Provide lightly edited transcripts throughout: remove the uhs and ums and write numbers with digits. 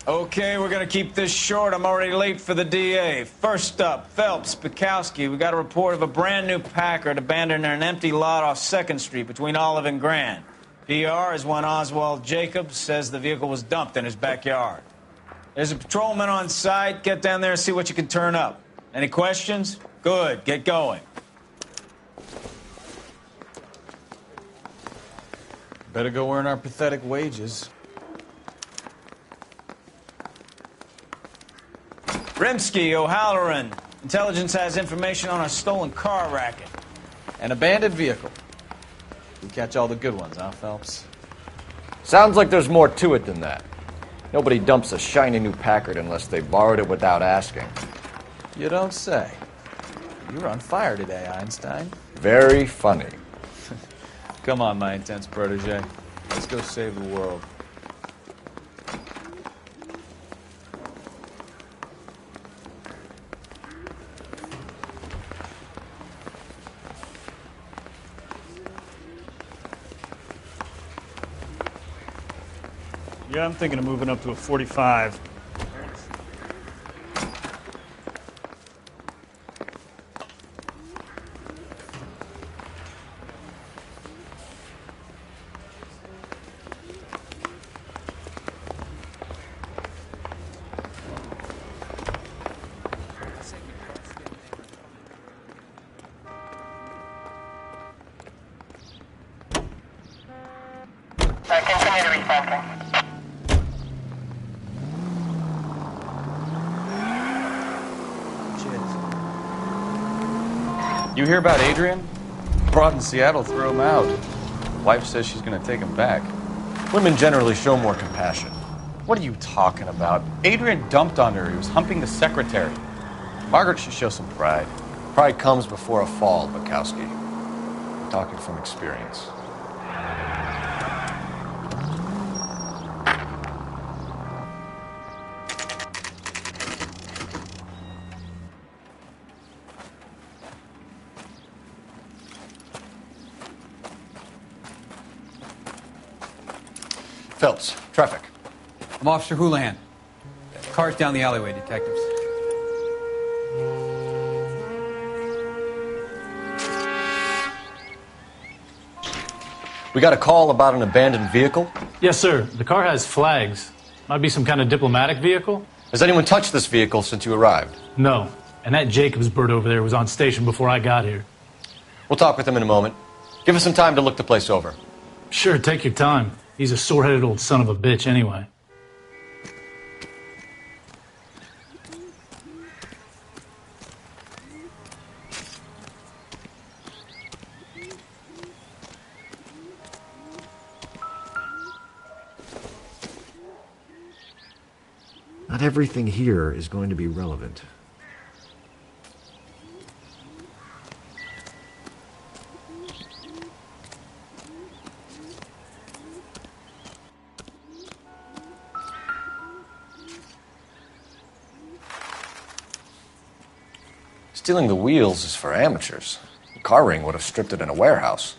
Okay, we're gonna keep this short. I'm already late for the DA. First up, Phelps, Bukowski. We got a report of a brand new Packard abandoned in an empty lot off 2nd Street between Olive and Grand. PR is one Oswald Jacobs says the vehicle was dumped in his backyard. There's a patrolman on site. Get down there and see what you can turn up. Any questions? Good, get going. Better go earn our pathetic wages. Rimsky, O'Halloran. Intelligence has information on a stolen car racket. An abandoned vehicle. We catch all the good ones, huh, Phelps? Sounds like there's more to it than that. Nobody dumps a shiny new Packard unless they borrowed it without asking. You don't say. You were on fire today, Einstein. Very funny. Come on, my intense protege. Let's go save the world. Yeah, I'm thinking of moving up to a 45. Continue to recycling. You hear about Adrian? Broad in Seattle threw him out. Wife says she's gonna take him back. Women generally show more compassion. What are you talking about? Adrian dumped on her. He was humping the secretary. Margaret should show some pride. Pride comes before a fall, Bukowski. I'm talking from experience. Phelps, traffic. I'm Officer Houlihan. Car's down the alleyway, detectives. We got a call about an abandoned vehicle. Yes, sir. The car has flags. Might be some kind of diplomatic vehicle. Has anyone touched this vehicle since you arrived? No. And that Jacobs bird over there was on station before I got here. We'll talk with him in a moment. Give us some time to look the place over. Sure, take your time. He's a sore-headed old son of a bitch anyway. Not everything here is going to be relevant. Stealing the wheels is for amateurs. The car ring would have stripped it in a warehouse.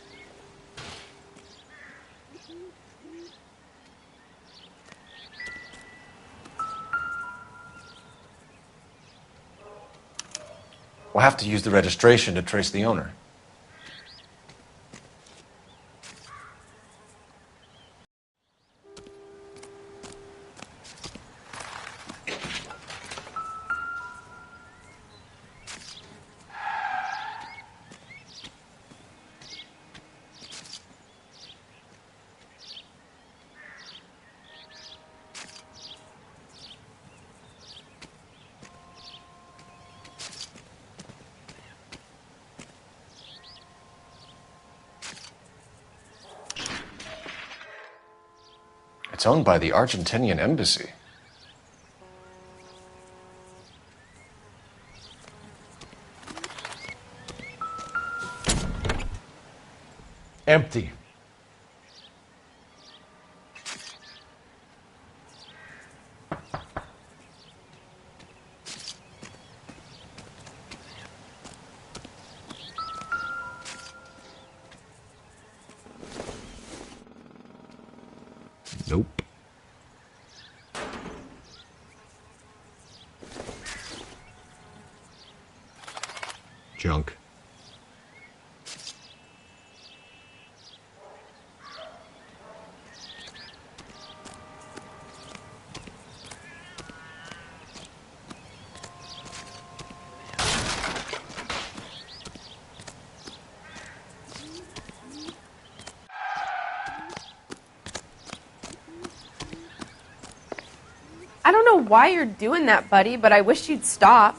We'll have to use the registration to trace the owner. It's owned by the Argentinian embassy. Empty. Nope. junk. I don't know why you're doing that, buddy, but I wish you'd stop.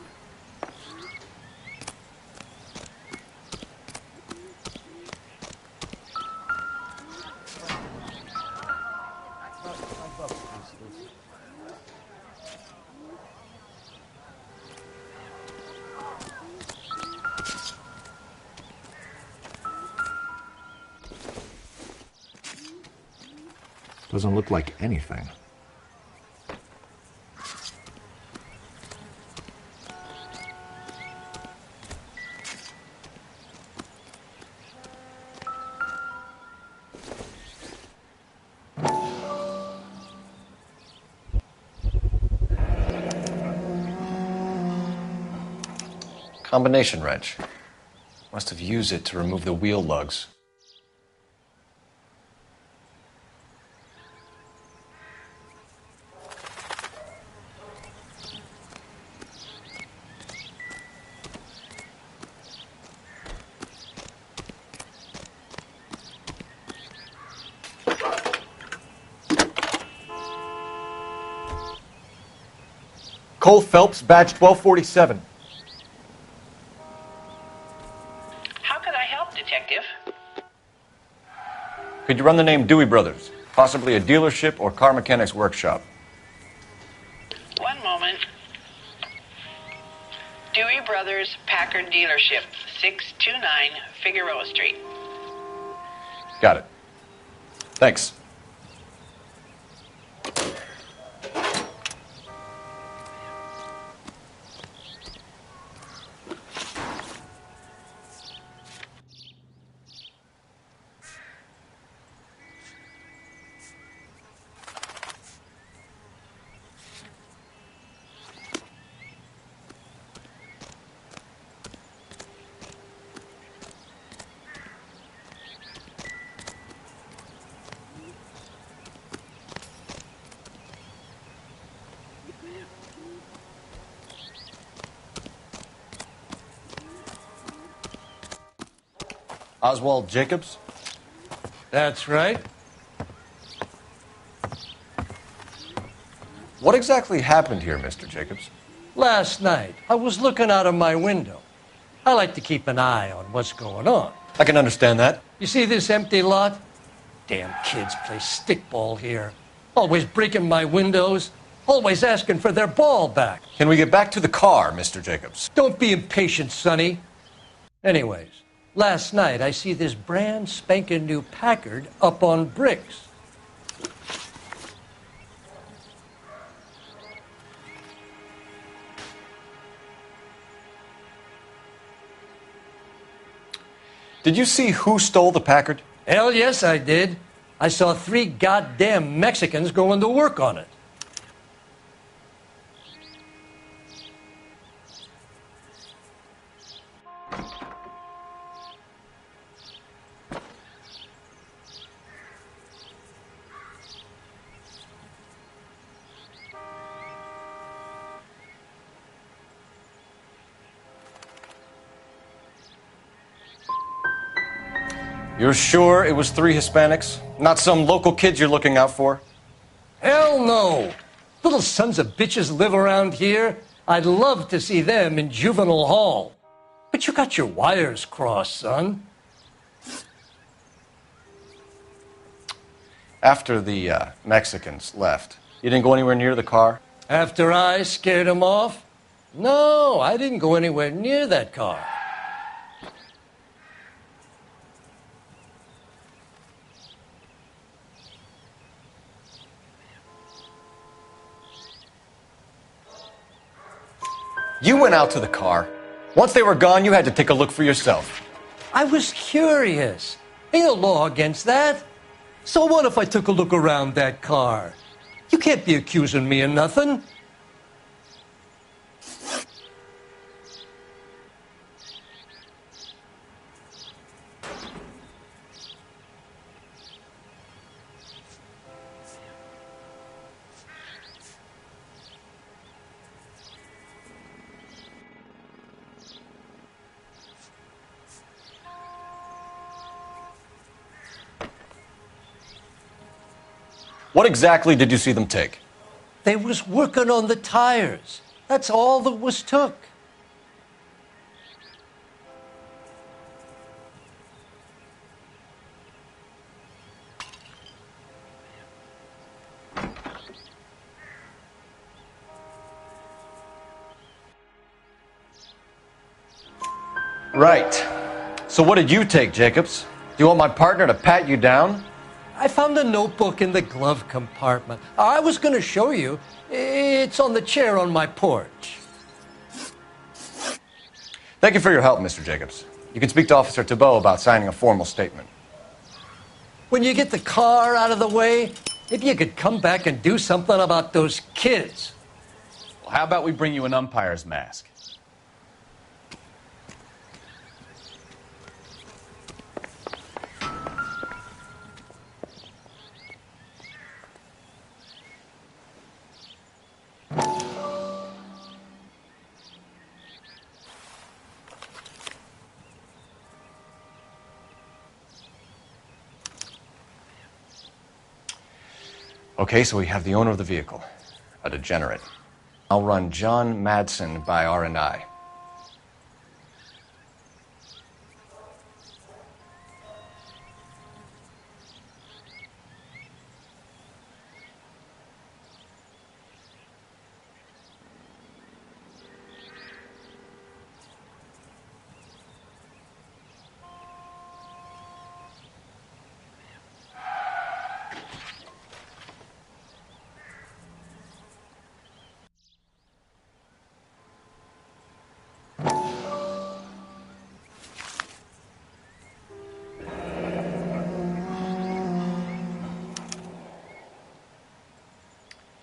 Doesn't look like anything. Combination wrench. Must have used it to remove the wheel lugs. Cole Phelps, badge 1247. How could I help, Detective? Could you run the name Dewey Brothers? Possibly a dealership or car mechanic's workshop. One moment. Dewey Brothers Packard Dealership, 629 Figueroa Street. Got it. Thanks. Oswald Jacobs? That's right. What exactly happened here, Mr. Jacobs? Last night, I was looking out of my window. I like to keep an eye on what's going on. I can understand that. You see this empty lot? Damn kids play stickball here. Always breaking my windows. Always asking for their ball back. Can we get back to the car, Mr. Jacobs? Don't be impatient, Sonny. Anyways, last night I see this brand spanking new Packard up on bricks. Did you see who stole the Packard? Hell yes, I did. I saw 3 goddamn Mexicans going to work on it. You're sure it was 3 Hispanics? Not some local kids you're looking out for? Hell no! Little sons of bitches live around here. I'd love to see them in juvenile hall. But you got your wires crossed, son. After the Mexicans left, you didn't go anywhere near the car? After I scared them off? No, I didn't go anywhere near that car. You went out to the car. Once they were gone, you had to take a look for yourself. I was curious. Ain't no law against that. So what if I took a look around that car? You can't be accusing me of nothing. What exactly did you see them take? They was working on the tires. That's all that was took. Right. So what did you take, Jacobs? Do you want my partner to pat you down? I found a notebook in the glove compartment. I was going to show you. It's on the chair on my porch. Thank you for your help, Mr. Jacobs. You can speak to Officer Thibault about signing a formal statement. When you get the car out of the way, if you could come back and do something about those kids. Well, how about we bring you an umpire's mask? Okay, so we have the owner of the vehicle, a degenerate. I'll run John Madsen by R&I.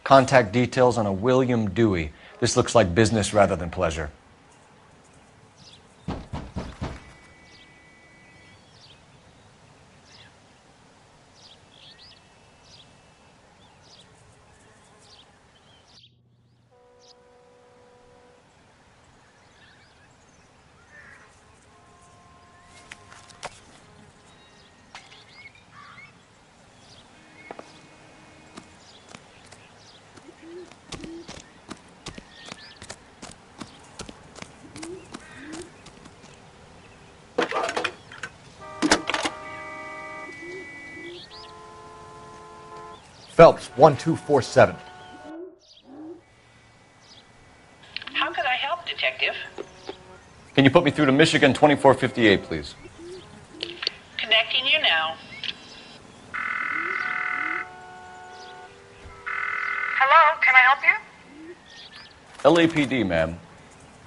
Contact details on a William Dewey. This looks like business rather than pleasure. Phelps, 1247. How could I help, Detective? Can you put me through to Michigan 2458, please? Connecting you now. Hello, can I help you? LAPD, ma'am.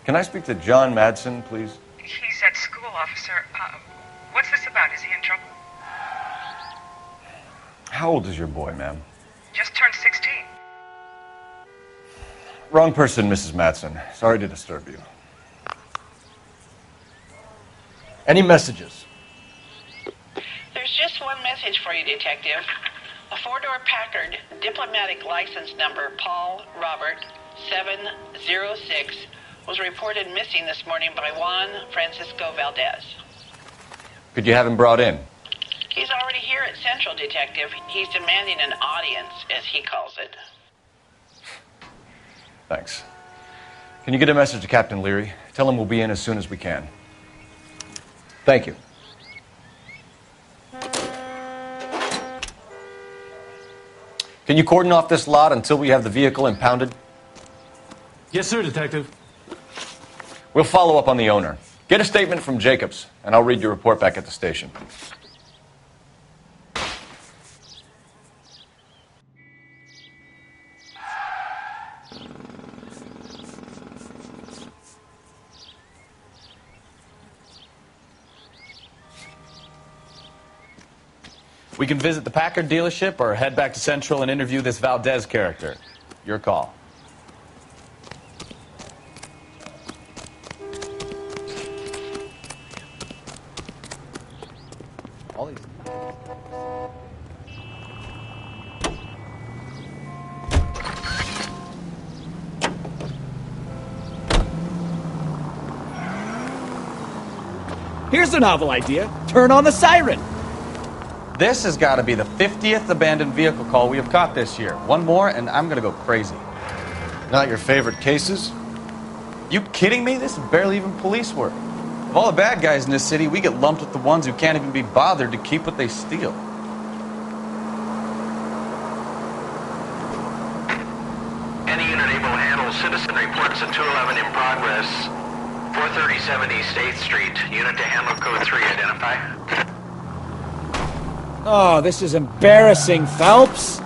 Can I speak to John Madsen, please? He's at school, officer. What's this about? Is he in trouble? How old is your boy, ma'am? Just turned 16. Wrong person, Mrs. Madsen. Sorry to disturb you. Any messages? There's just one message for you, Detective. A four-door Packard, diplomatic license number Paul Robert 706, was reported missing this morning by Juan Francisco Valdez. Could you have him brought in? He's already here at Central, Detective. He's demanding an audience, as he calls it. Thanks. Can you get a message to Captain Leary? Tell him we'll be in as soon as we can. Thank you. Can you cordon off this lot until we have the vehicle impounded? Yes, sir, Detective. We'll follow up on the owner. Get a statement from Jacobs, and I'll read your report back at the station. We can visit the Packard dealership or head back to Central and interview this Valdez character. Your call. All these. Here's a novel idea. Turn on the siren. This has got to be the 50th abandoned vehicle call we have caught this year. One more, and I'm going to go crazy. Not your favorite cases? You kidding me? This is barely even police work. Of all the bad guys in this city, we get lumped with the ones who can't even be bothered to keep what they steal. Any unit able to handle citizen reports at 211 in progress. 43070 State Street. Unit to handle code 3 identify. Oh, this is embarrassing, Phelps.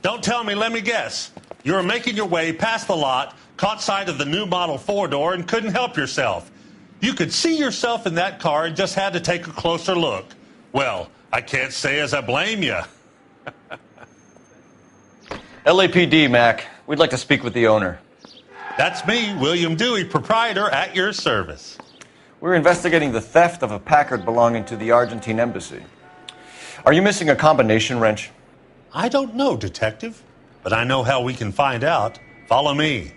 Don't tell me, let me guess. You were making your way past the lot, caught sight of the new model four-door, and couldn't help yourself. You could see yourself in that car and just had to take a closer look. Well, I can't say as I blame you. LAPD, Mac. We'd like to speak with the owner. That's me, William Dewey, proprietor, at your service. We're investigating the theft of a Packard belonging to the Argentine embassy. Are you missing a combination wrench? I don't know, Detective, but I know how we can find out. Follow me.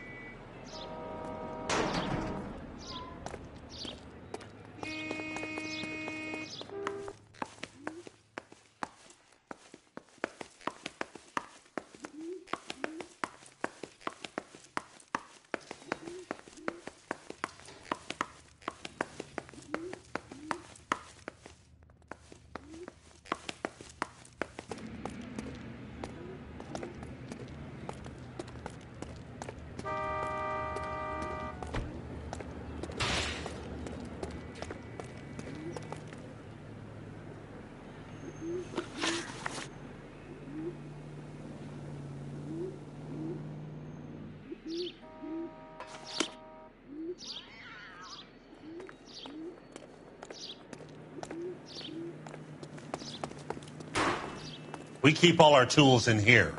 We keep all our tools in here.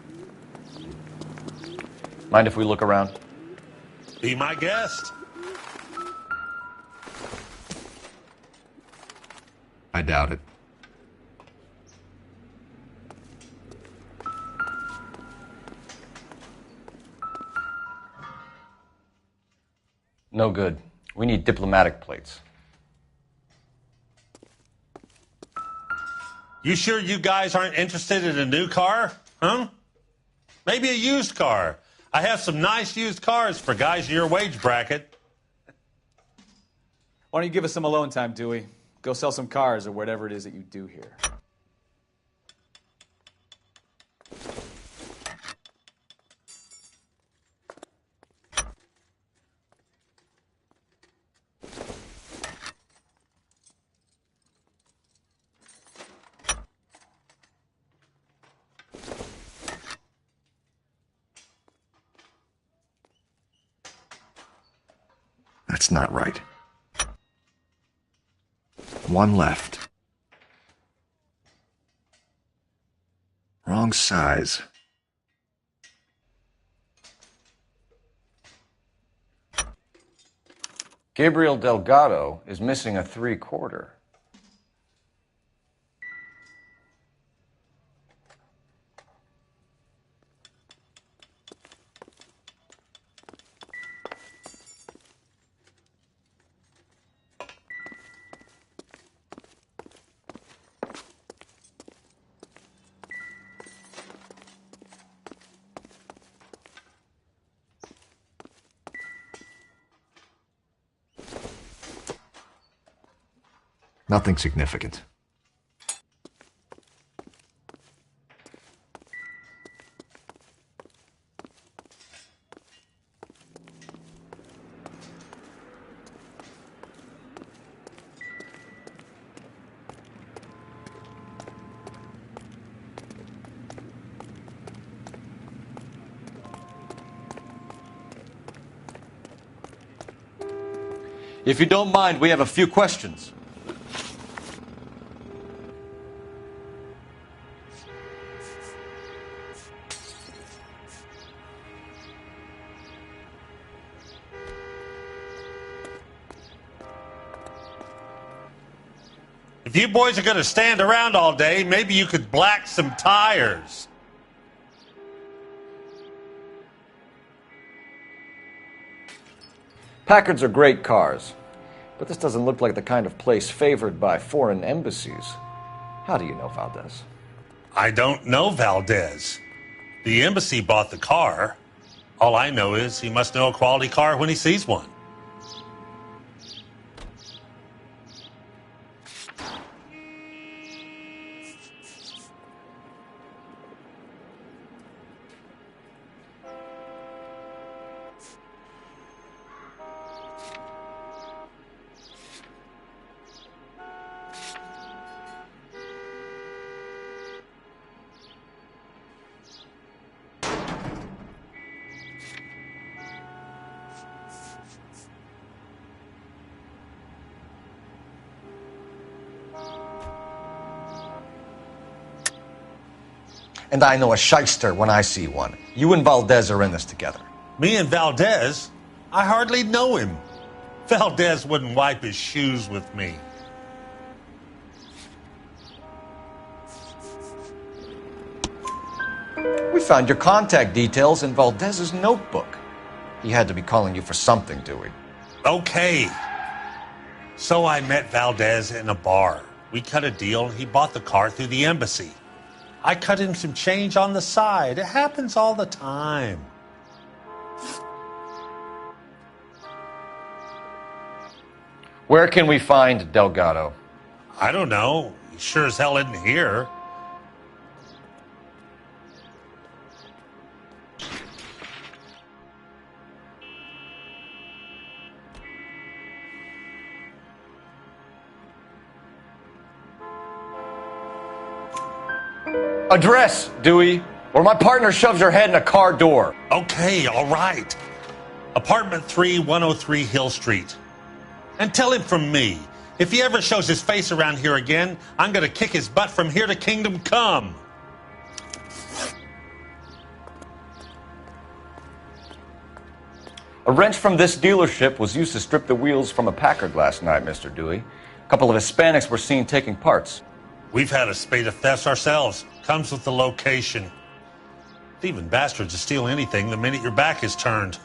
Mind if we look around? Be my guest. I doubt it. No good. We need diplomatic plates. You sure you guys aren't interested in a new car? Huh? Maybe a used car. I have some nice used cars for guys in your wage bracket. Why don't you give us some alone time, Dewey? Go sell some cars or whatever it is that you do here. That's not right. One left. Wrong size. Gabriel Delgado is missing a 3/4. Nothing significant. If you don't mind, we have a few questions. If you boys are going to stand around all day, maybe you could black some tires. Packards are great cars, but this doesn't look like the kind of place favored by foreign embassies. How do you know Valdez? I don't know Valdez. The embassy bought the car. All I know is he must know a quality car when he sees one. And I know a shyster when I see one. You and Valdez are in this together. Me and Valdez? I hardly know him. Valdez wouldn't wipe his shoes with me. We found your contact details in Valdez's notebook. He had to be calling you for something, Dewey. Okay. So I met Valdez in a bar. We cut a deal and he bought the car through the embassy. I cut him some change on the side. It happens all the time. Where can we find Delgado? I don't know. He sure as hell isn't here. Address, Dewey, or my partner shoves your head in a car door. Okay, all right. Apartment 3, 103 Hill Street. And tell him from me, if he ever shows his face around here again, I'm going to kick his butt from here to Kingdom Come. A wrench from this dealership was used to strip the wheels from a Packard last night, Mr. Dewey. A couple of Hispanics were seen taking parts. We've had a spate of thefts ourselves. Comes with the location. Thieving bastards will steal anything the minute your back is turned.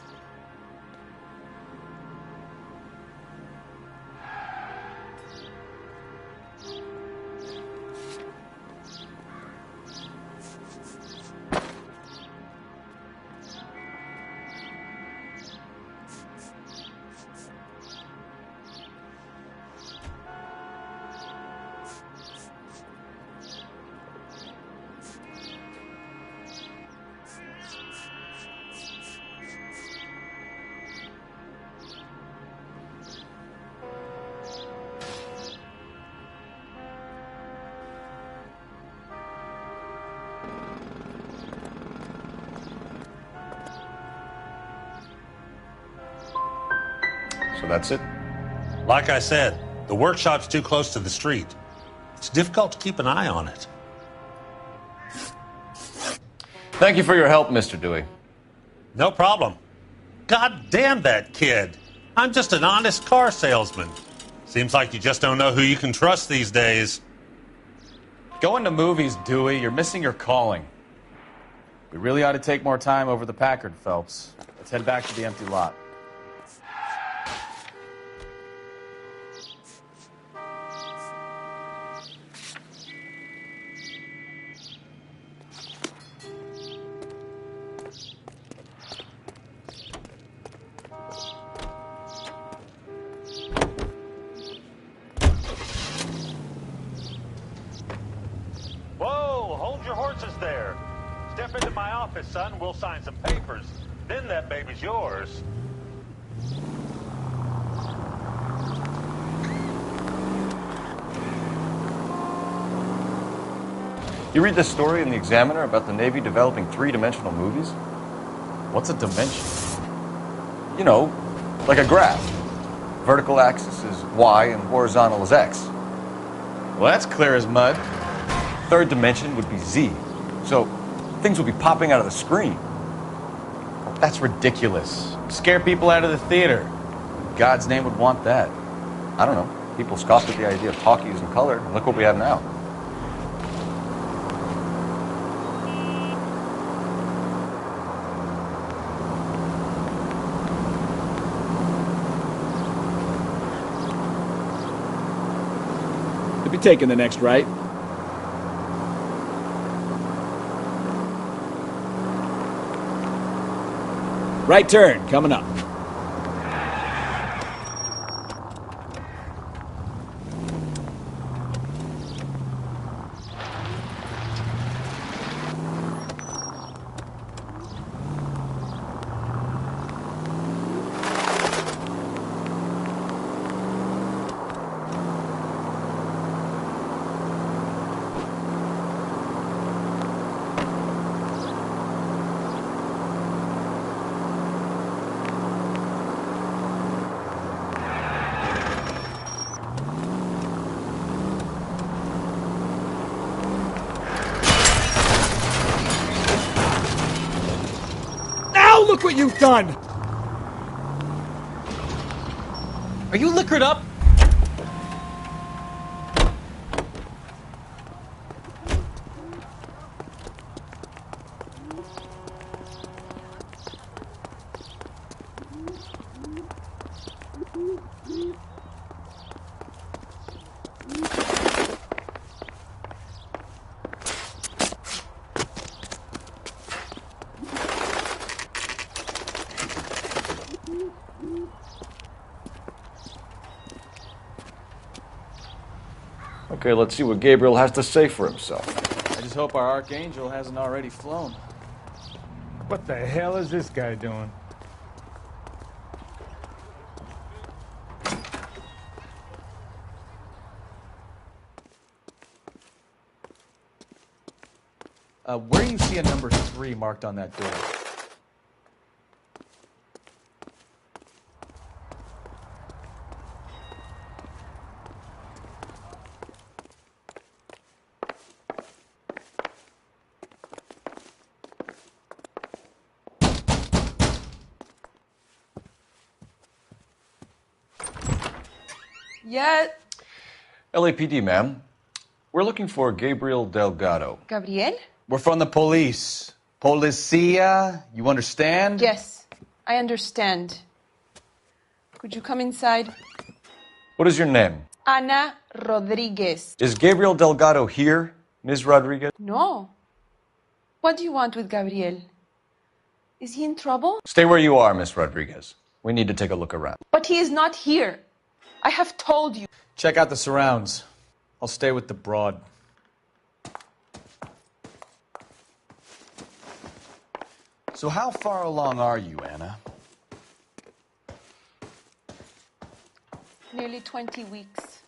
So that's it? Like I said, the workshop's too close to the street. It's difficult to keep an eye on it. Thank you for your help, Mr. Dewey. No problem. God damn that kid. I'm just an honest car salesman. Seems like you just don't know who you can trust these days. Going to movies, Dewey. You're missing your calling. We really ought to take more time over the Packard, Phelps. Let's head back to the empty lot. Step into my office, son. We'll sign some papers. Then that baby's yours. You read this story in the Examiner about the Navy developing three-dimensional movies? What's a dimension? You know, like a graph. Vertical axis is Y and horizontal is X. Well, that's clear as mud. Third dimension would be Z. So things will be popping out of the screen. That's ridiculous. Scare people out of the theater. In God's name would want that. I don't know. People scoffed at the idea of talkies in color, and look what we have now. You'll be taking the next right. Right turn, coming up. Look what you've done! Are you liquored up? Okay, let's see what Gabriel has to say for himself. I just hope our archangel hasn't already flown. What the hell is this guy doing? Where do you see a number 3 marked on that door? Yes. LAPD, ma'am. We're looking for Gabriel Delgado. Gabriel? We're from the police. Policia, you understand? Yes, I understand. Could you come inside? What is your name? Ana Rodriguez. Is Gabriel Delgado here, Ms. Rodriguez? No. What do you want with Gabriel? Is he in trouble? Stay where you are, Ms. Rodriguez. We need to take a look around. But he is not here. I have told you. Check out the surrounds. I'll stay with the broad. So how far along are you, Anna? Nearly 20 weeks.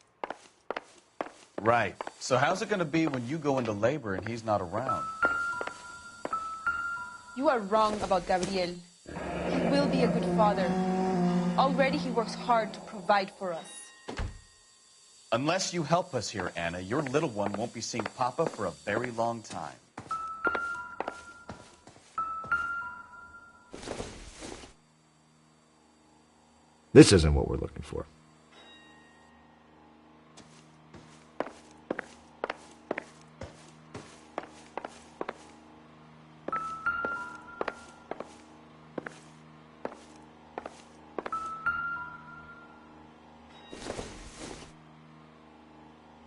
Right. So how's it going to be when you go into labor and he's not around? You are wrong about Gabriel. He will be a good father. Already he works hard to provide for us. Unless you help us here, Anna, your little one won't be seeing Papa for a very long time. This isn't what we're looking for.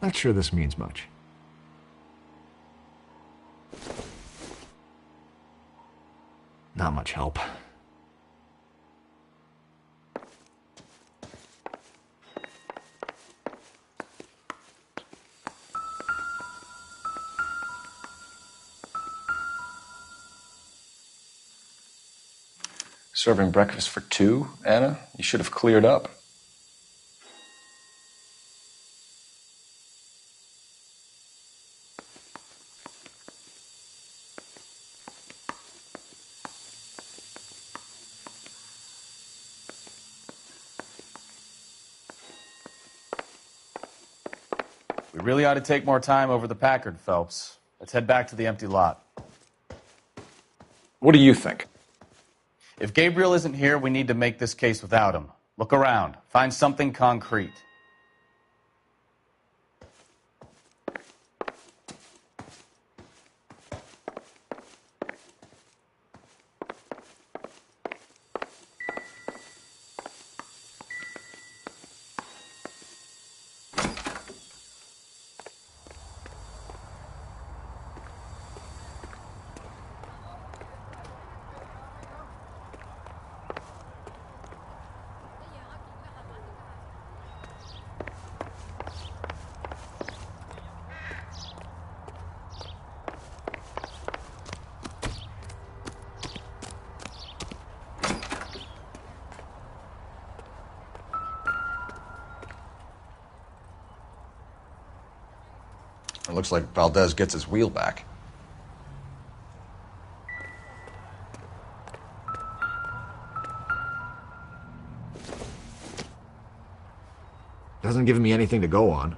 Not sure this means much. Not much help. Serving breakfast for 2, Anna? You should have cleared up. We really ought to take more time over the Packard, Phelps. Let's head back to the empty lot. What do you think? If Gabriel isn't here, we need to make this case without him. Look around. Find something concrete. It looks like Valdez gets his wheel back. Doesn't give me anything to go on.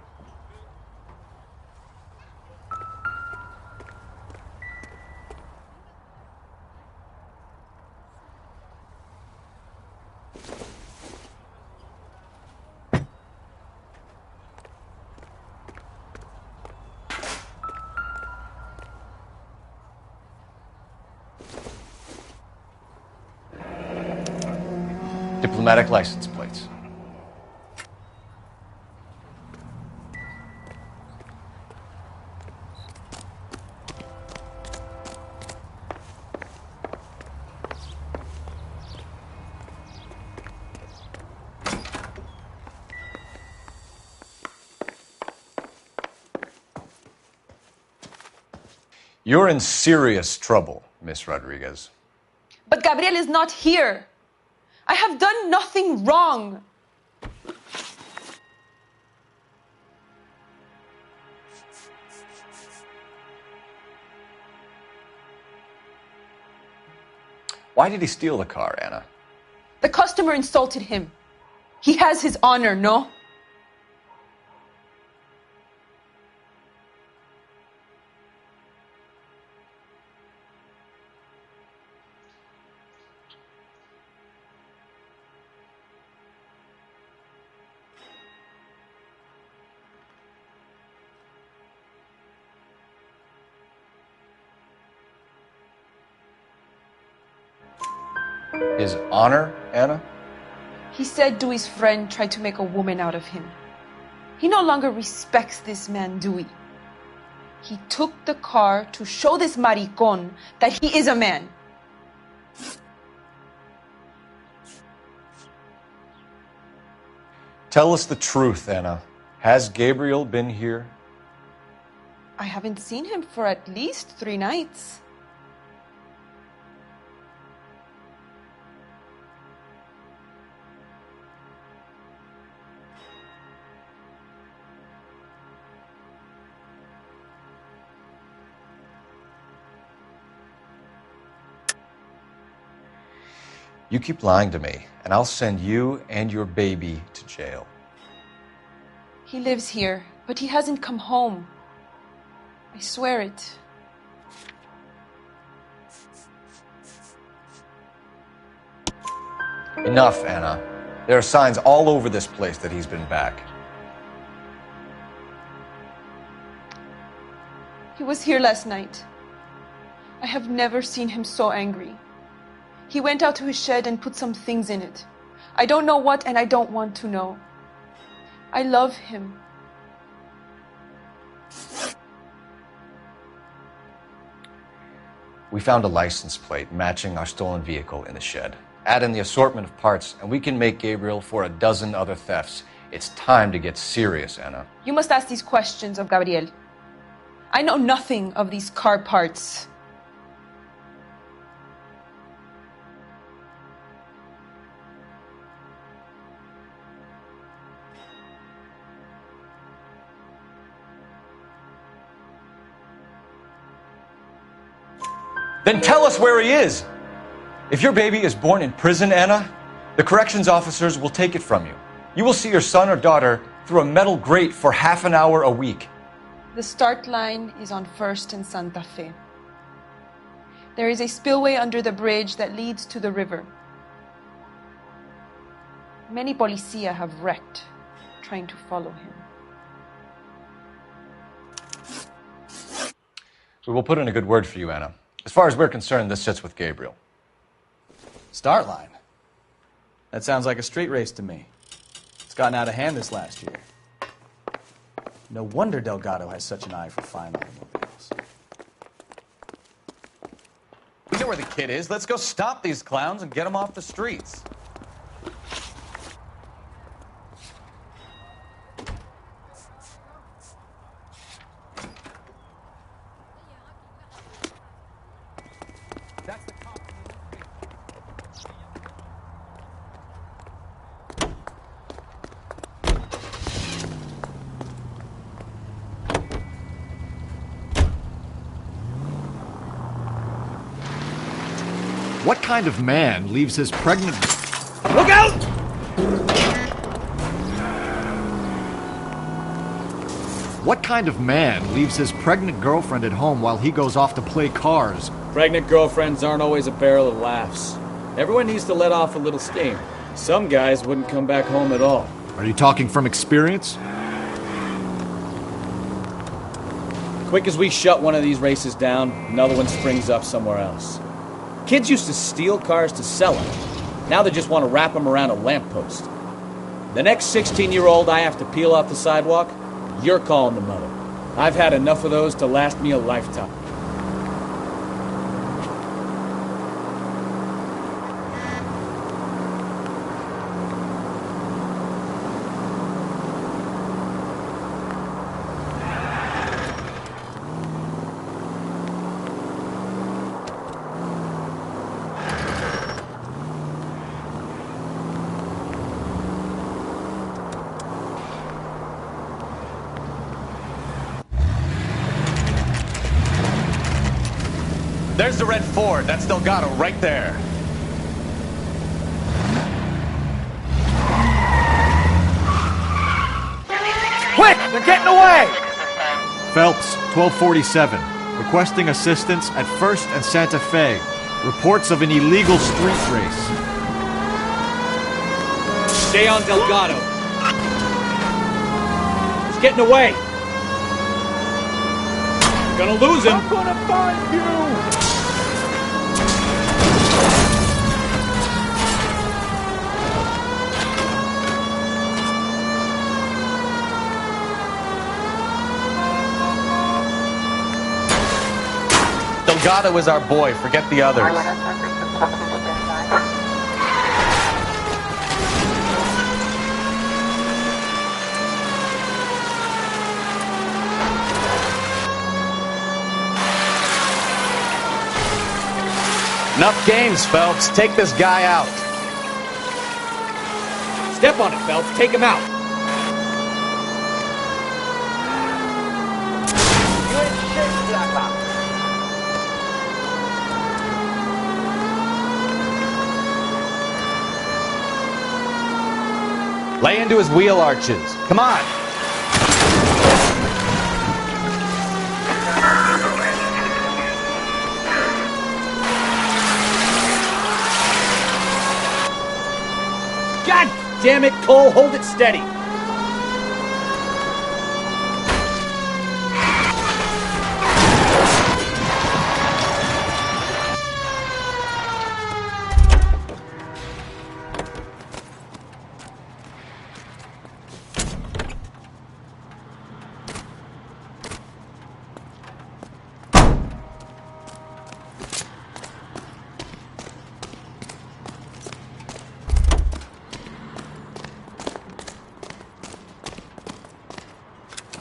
Diplomatic license plates. You're in serious trouble, Miss Rodriguez. But Gabriel is not here. I have done nothing wrong. Why did he steal the car, Anna? The customer insulted him. He has his honor, no? His honor, Anna? He said Dewey's friend tried to make a woman out of him. He no longer respects this man, Dewey. He took the car to show this maricón that he is a man. Tell us the truth, Anna. Has Gabriel been here? I haven't seen him for at least 3 nights. You keep lying to me, and I'll send you and your baby to jail. He lives here, but he hasn't come home. I swear it. Enough, Anna. There are signs all over this place that he's been back. He was here last night. I have never seen him so angry. He went out to his shed and put some things in it. I don't know what, and I don't want to know. I love him. We found a license plate matching our stolen vehicle in the shed. Add in the assortment of parts, and we can make Gabriel for a dozen other thefts. It's time to get serious, Anna. You must ask these questions of Gabriel. I know nothing of these car parts. Then tell us where he is. If your baby is born in prison, Anna, the corrections officers will take it from you. You will see your son or daughter through a metal grate for half an hour a week. The start line is on 1st and Santa Fe. There is a spillway under the bridge that leads to the river. Many policia have wrecked trying to follow him. We will put in a good word for you, Anna. As far as we're concerned, this sits with Gabriel. Start line? That sounds like a street race to me. It's gotten out of hand this last year. No wonder Delgado has such an eye for fine automobiles. We know where the kid is. Let's go stop these clowns and get them off the streets. What kind of man leaves his pregnant... Look out! What kind of man leaves his pregnant girlfriend at home while he goes off to play cars? Pregnant girlfriends aren't always a barrel of laughs. Everyone needs to let off a little steam. Some guys wouldn't come back home at all. Are you talking from experience? Quick as we shut one of these races down, another one springs up somewhere else. Kids used to steal cars to sell them. Now they just want to wrap them around a lamppost. The next 16-year-old I have to peel off the sidewalk, you're calling the mother. I've had enough of those to last me a lifetime. There's the red Ford. That's Delgado right there. Quick! They're getting away! Phelps, 1247. Requesting assistance at 1st and Santa Fe. Reports of an illegal street race. Stay on Delgado. He's getting away. Gonna lose him. I'm gonna find you! Delgado is our boy. Forget the others. Enough games, Phelps. Take this guy out. Step on it, Phelps. Take him out. Lay into his wheel arches. Come on. God damn it, Cole. Hold it steady.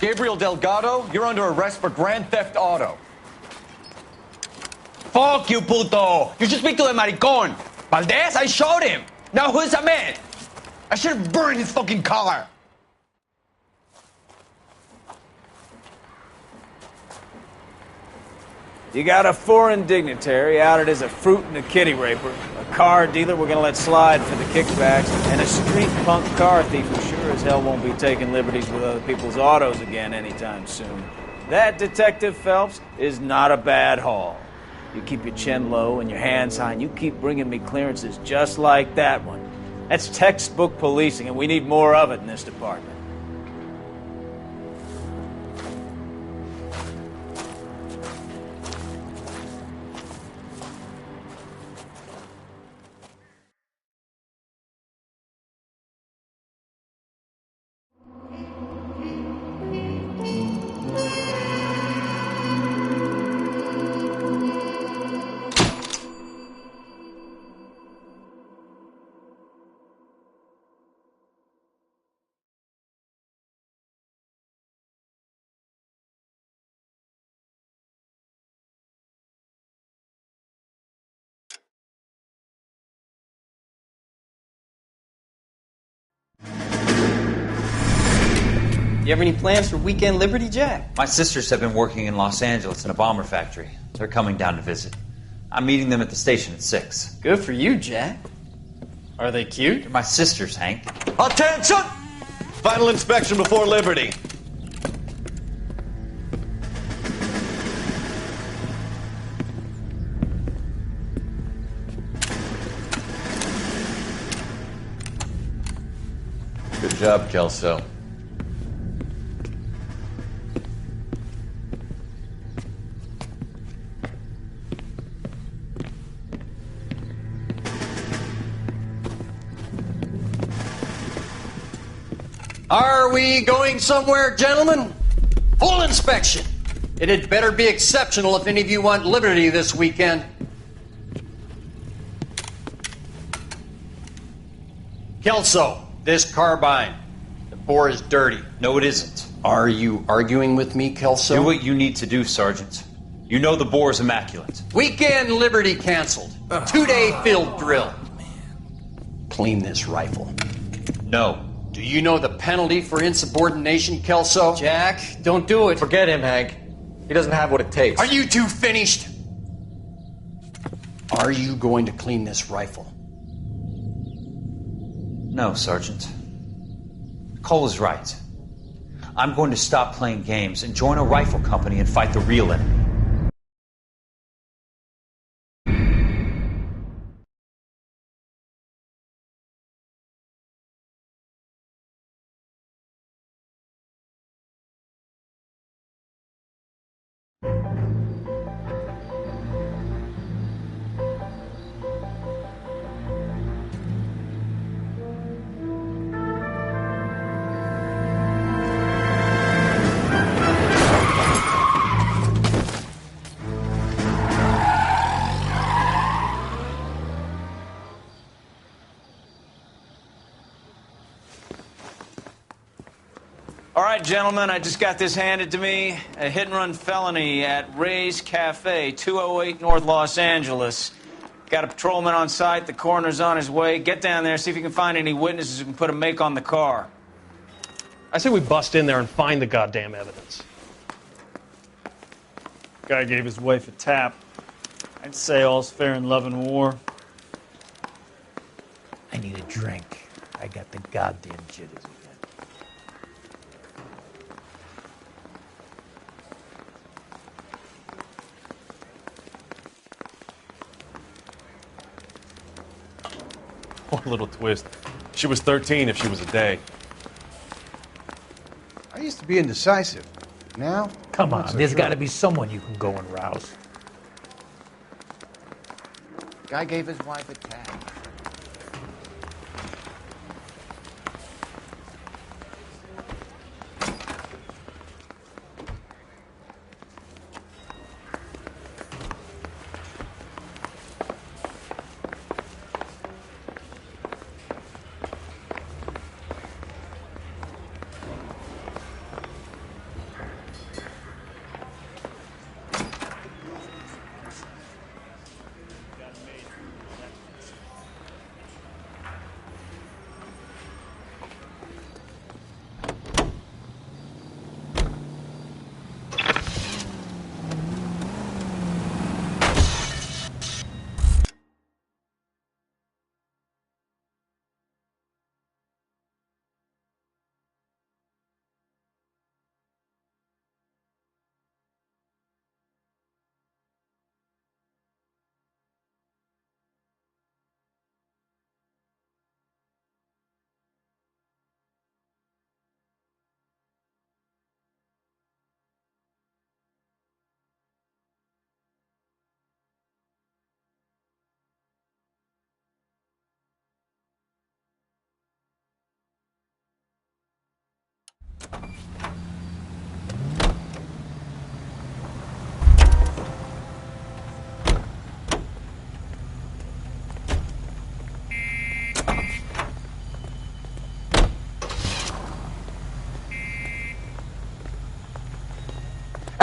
Gabriel Delgado, you're under arrest for grand theft auto. Fuck you, puto! You should speak to the maricon. Valdez, I showed him. Now who's a man? I should have burned his fucking car. You got a foreign dignitary outed as a fruit and a kitty raper, a car dealer we're gonna let slide for the kickbacks, and a street punk car thief who sure as hell won't be taking liberties with other people's autos again anytime soon. That, Detective Phelps, is not a bad haul. You keep your chin low and your hands high, and you keep bringing me clearances just like that one. That's textbook policing, and we need more of it in this department. You have any plans for weekend Liberty, Jack? My sisters have been working in Los Angeles in a bomber factory. They're coming down to visit. I'm meeting them at the station at 6. Good for you, Jack. Are they cute? They're my sisters, Hank. Attention! Final inspection before Liberty. Good job, Kelso. Are we going somewhere, gentlemen? Full inspection. It had better be exceptional if any of you want liberty this weekend. Kelso, this carbine. The bore is dirty. No, it isn't. Are you arguing with me, Kelso? Do what you need to do, Sergeant. You know the bore is immaculate. Weekend liberty canceled. 2-day field drill. Clean this rifle. No. Do you know the penalty for insubordination, Kelso? Jack, don't do it. Forget him, Hank. He doesn't have what it takes. Are you two finished? Are you going to clean this rifle? No, Sergeant. Cole is right. I'm going to stop playing games and join a rifle company and fight the real enemy. All right, gentlemen, I just got this handed to me. A hit-and-run felony at Ray's Cafe, 208 North Los Angeles. Got a patrolman on site. The coroner's on his way. Get down there, see if you can find any witnesses who can put a make on the car. I say we bust in there and find the goddamn evidence. Guy gave his wife a tap. I'd say all's fair in love and war. I need a drink. I got the goddamn jitters again. One little twist. She was 13 if she was a day. I used to be indecisive. Now? Come I'm on, not so there's sure. got to be someone you can go and rouse. Guy gave his wife a tap.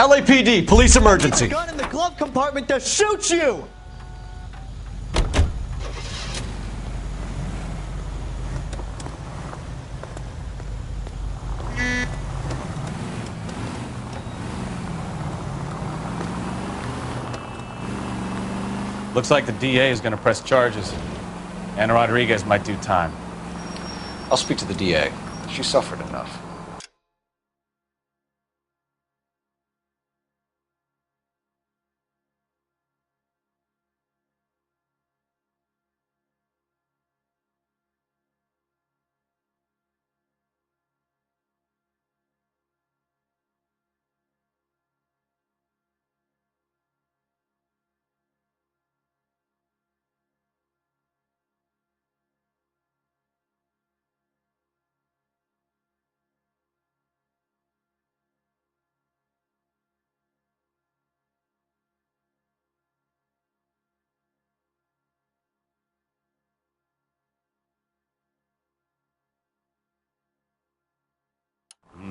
LAPD, police emergency. Gun in the glove compartment to shoot you! Looks like the DA is going to press charges. Anna Rodriguez might do time. I'll speak to the DA. She suffered enough.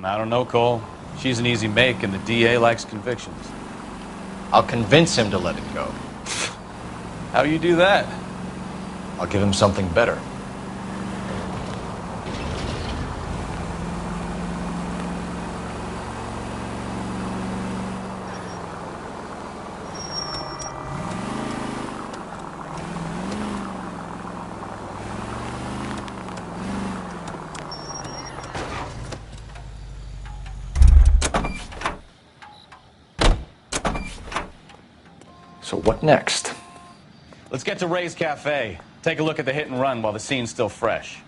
I don't know, Cole. She's an easy make, and the DA likes convictions. I'll convince him to let it go. How do you do that? I'll give him something better. So what next? Let's get to Ray's Cafe. Take a look at the hit and run while the scene's still fresh.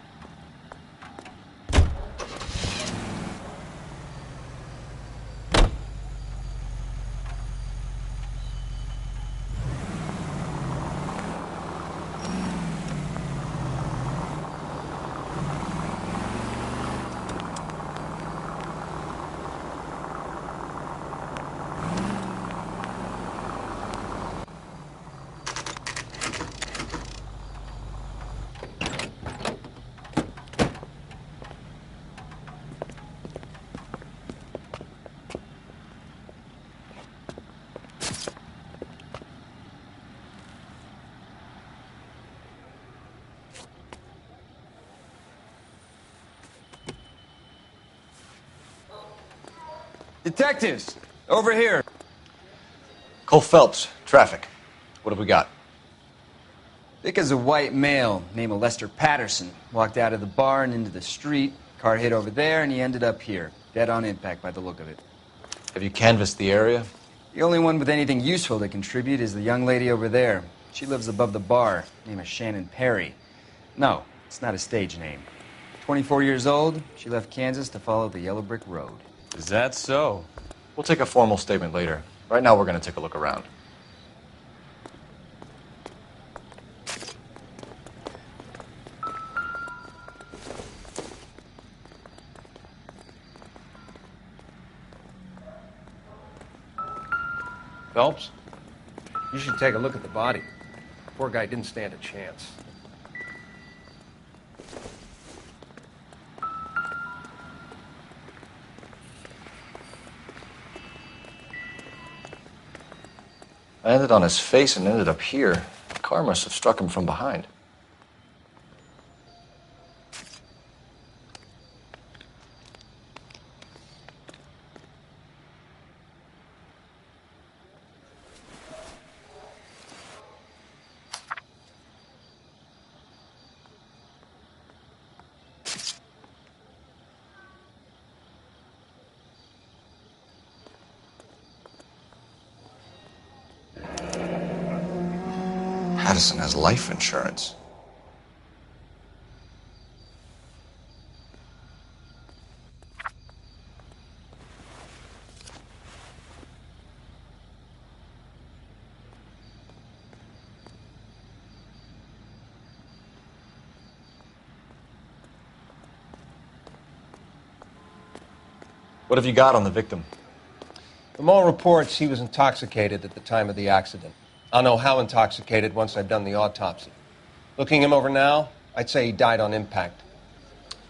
Detectives, over here. Cole Phelps, traffic. What have we got? Thick as a white male, named Lester Patterson. Walked out of the bar and into the street. Car hit over there, and he ended up here. Dead on impact by the look of it. Have you canvassed the area? The only one with anything useful to contribute is the young lady over there. She lives above the bar. Name is Shannon Perry. No, it's not a stage name. 24 years old, she left Kansas to follow the yellow brick road. Is that so? We'll take a formal statement later. Right now, we're going to take a look around. Phelps, you should take a look at the body. Poor guy didn't stand a chance. I landed on his face and ended up here. The car must have struck him from behind. Patterson has life insurance. What have you got on the victim? From all reports, he was intoxicated at the time of the accident. I'll know how intoxicated once I've done the autopsy. Looking him over now, I'd say he died on impact.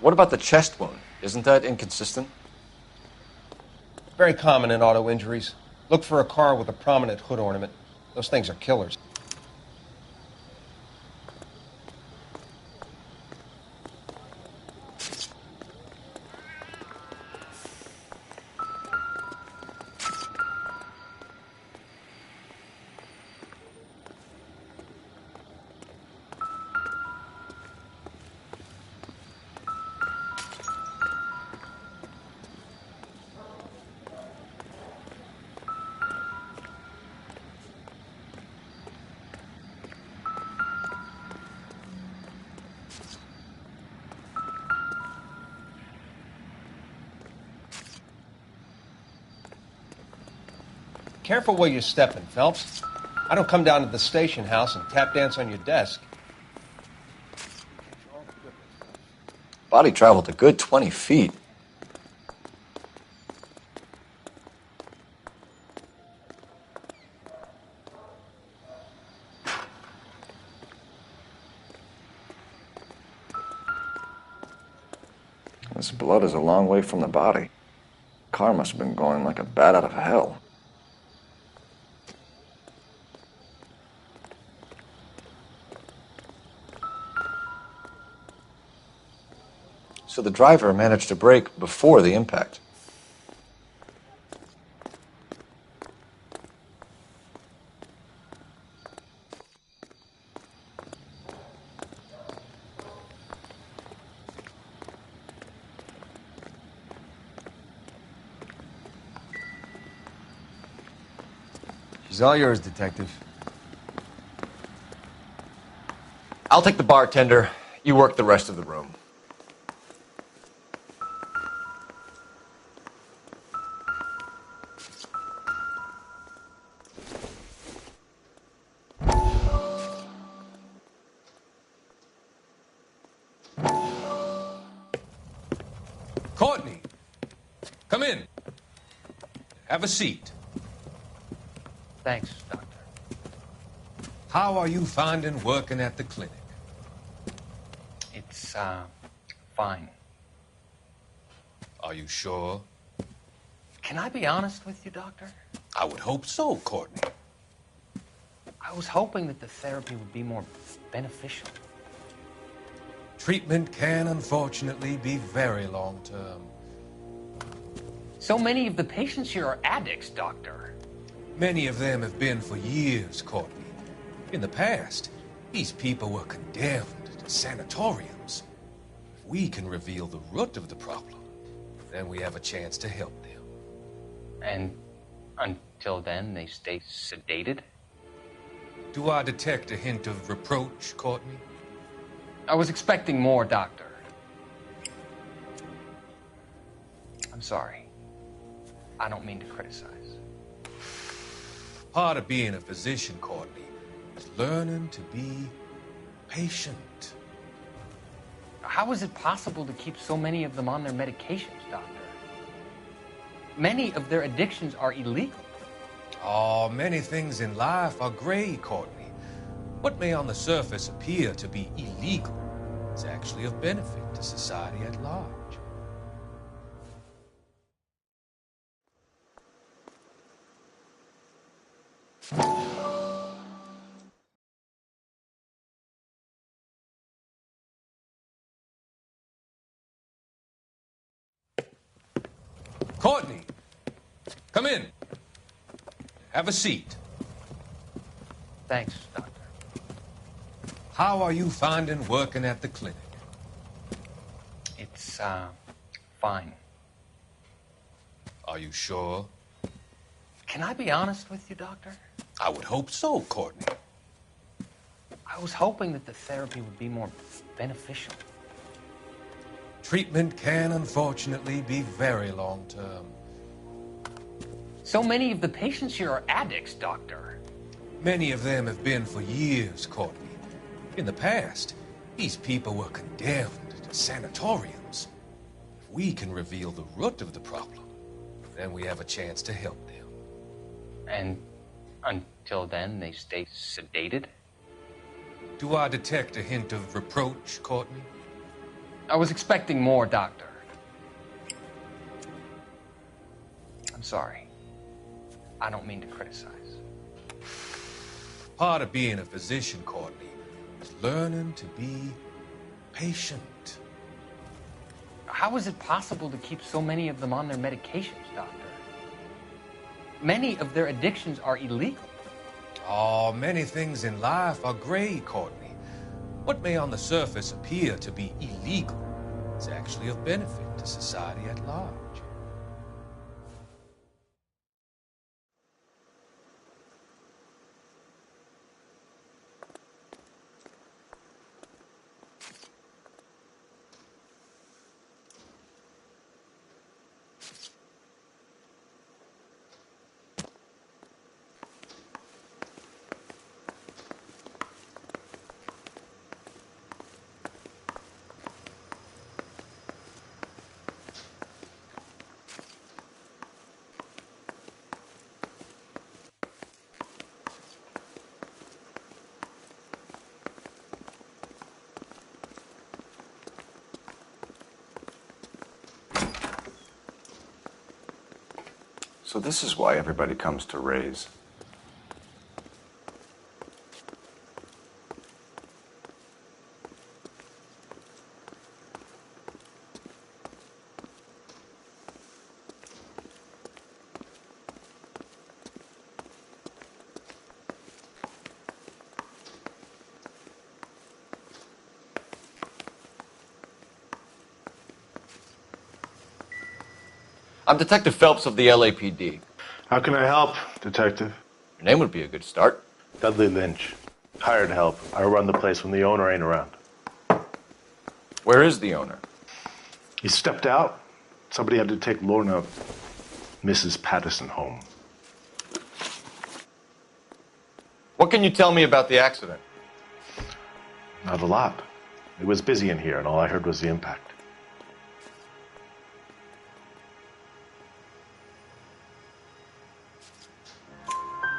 What about the chest wound? Isn't that inconsistent? Very common in auto injuries. Look for a car with a prominent hood ornament. Those things are killers. Careful where you're stepping, Phelps. I don't come down to the station house and tap dance on your desk. Body traveled a good 20 feet. This blood is a long way from the body. Car must have been going like a bat out of hell. So the driver managed to brake before the impact. She's all yours, Detective. I'll take the bartender. You work the rest of the room. Courtney, come in. Have a seat. Thanks, Doctor. How are you finding working at the clinic? It's, fine. Are you sure? Can I be honest with you, Doctor? I would hope so, Courtney. I was hoping that the therapy would be more beneficial. Treatment can, unfortunately, be very long-term. So many of the patients here are addicts, Doctor. Many of them have been for years, Courtney. In the past, these people were condemned to sanatoriums. If we can reveal the root of the problem, then we have a chance to help them. And until then, they stay sedated? Do I detect a hint of reproach, Courtney? I was expecting more, Doctor. I'm sorry. I don't mean to criticize. Part of being a physician, Courtney, is learning to be patient. How is it possible to keep so many of them on their medications, Doctor? Many of their addictions are illegal. Oh, many things in life are gray, Courtney. What may on the surface appear to be illegal is actually of benefit to society at large. Courtney, come in. Have a seat. Thanks, Doctor. How are you finding working at the clinic? It's, fine. Are you sure? Can I be honest with you, Doctor? I would hope so, Courtney. I was hoping that the therapy would be more beneficial. Treatment can, unfortunately, be very long-term. So many of the patients here are addicts, Doctor. Many of them have been for years, Courtney. In the past, these people were condemned to sanatoriums. If we can reveal the root of the problem, then we have a chance to help them. And until then, they stay sedated? Do I detect a hint of reproach, Courtney? I was expecting more, Doctor. I'm sorry. I don't mean to criticize. Part of being a physician, Courtney, is learning to be patient. How is it possible to keep so many of them on their medications, Doctor? Many of their addictions are illegal. Oh, many things in life are gray, Courtney. What may on the surface appear to be illegal is actually of benefit to society at large. So this is why everybody comes to Ray's. I'm Detective Phelps of the LAPD. How can I help, Detective? Your name would be a good start. Dudley Lynch. Hired help. I run the place when the owner ain't around. Where is the owner? He stepped out. Somebody had to take Lorna, Mrs. Patterson, home. What can you tell me about the accident? Not a lot. It was busy in here, and all I heard was the impact.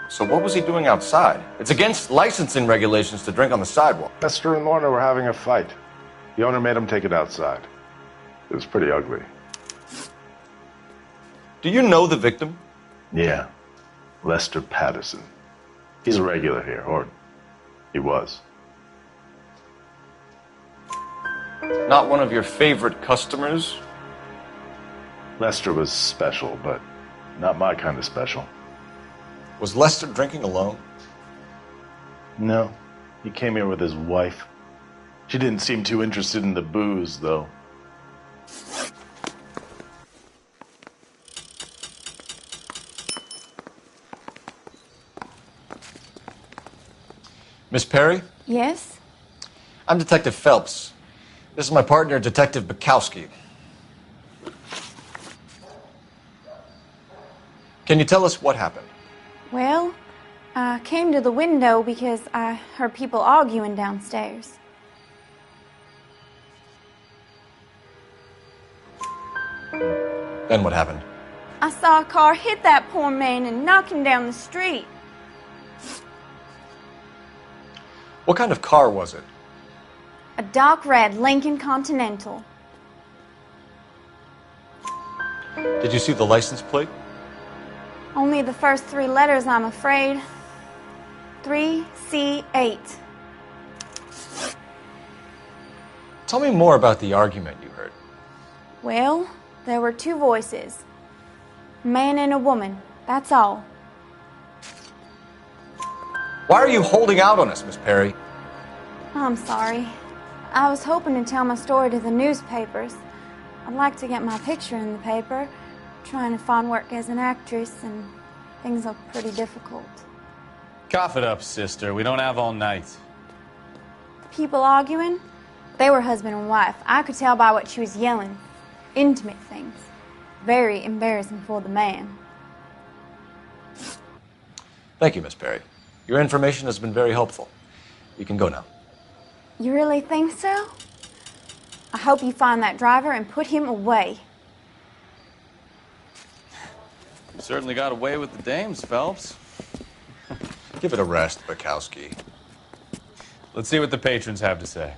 So what was he doing outside? It's against licensing regulations to drink on the sidewalk. Lester and Lorna were having a fight. The owner made him take it outside. It was pretty ugly. Do you know the victim? Yeah. Lester Patterson. He's a regular here, or he was. Not one of your favorite customers? Lester was special, but not my kind of special. Was Lester drinking alone? No. He came here with his wife. She didn't seem too interested in the booze, though. Miss Perry? Yes? I'm Detective Phelps. This is my partner, Detective Bukowski. Can you tell us what happened? Well, I came to the window because I heard people arguing downstairs. Then what happened? I saw a car hit that poor man and knock him down the street. What kind of car was it? A dark red Lincoln Continental. Did you see the license plate? Only the first 3 letters, I'm afraid. 3C8. Tell me more about the argument you heard. Well, there were 2 voices. A man and a woman, that's all. Why are you holding out on us, Miss Perry? I'm sorry. I was hoping to tell my story to the newspapers. I'd like to get my picture in the paper. Trying to find work as an actress, and things are pretty difficult. Cough it up, sister. We don't have all night. People arguing? They were husband and wife. I could tell by what she was yelling. Intimate things. Very embarrassing for the man. Thank you, Miss Perry. Your information has been very helpful. You can go now. You really think so? I hope you find that driver and put him away. You certainly got away with the dames, Phelps. Give it a rest, Bukowski. Let's see what the patrons have to say.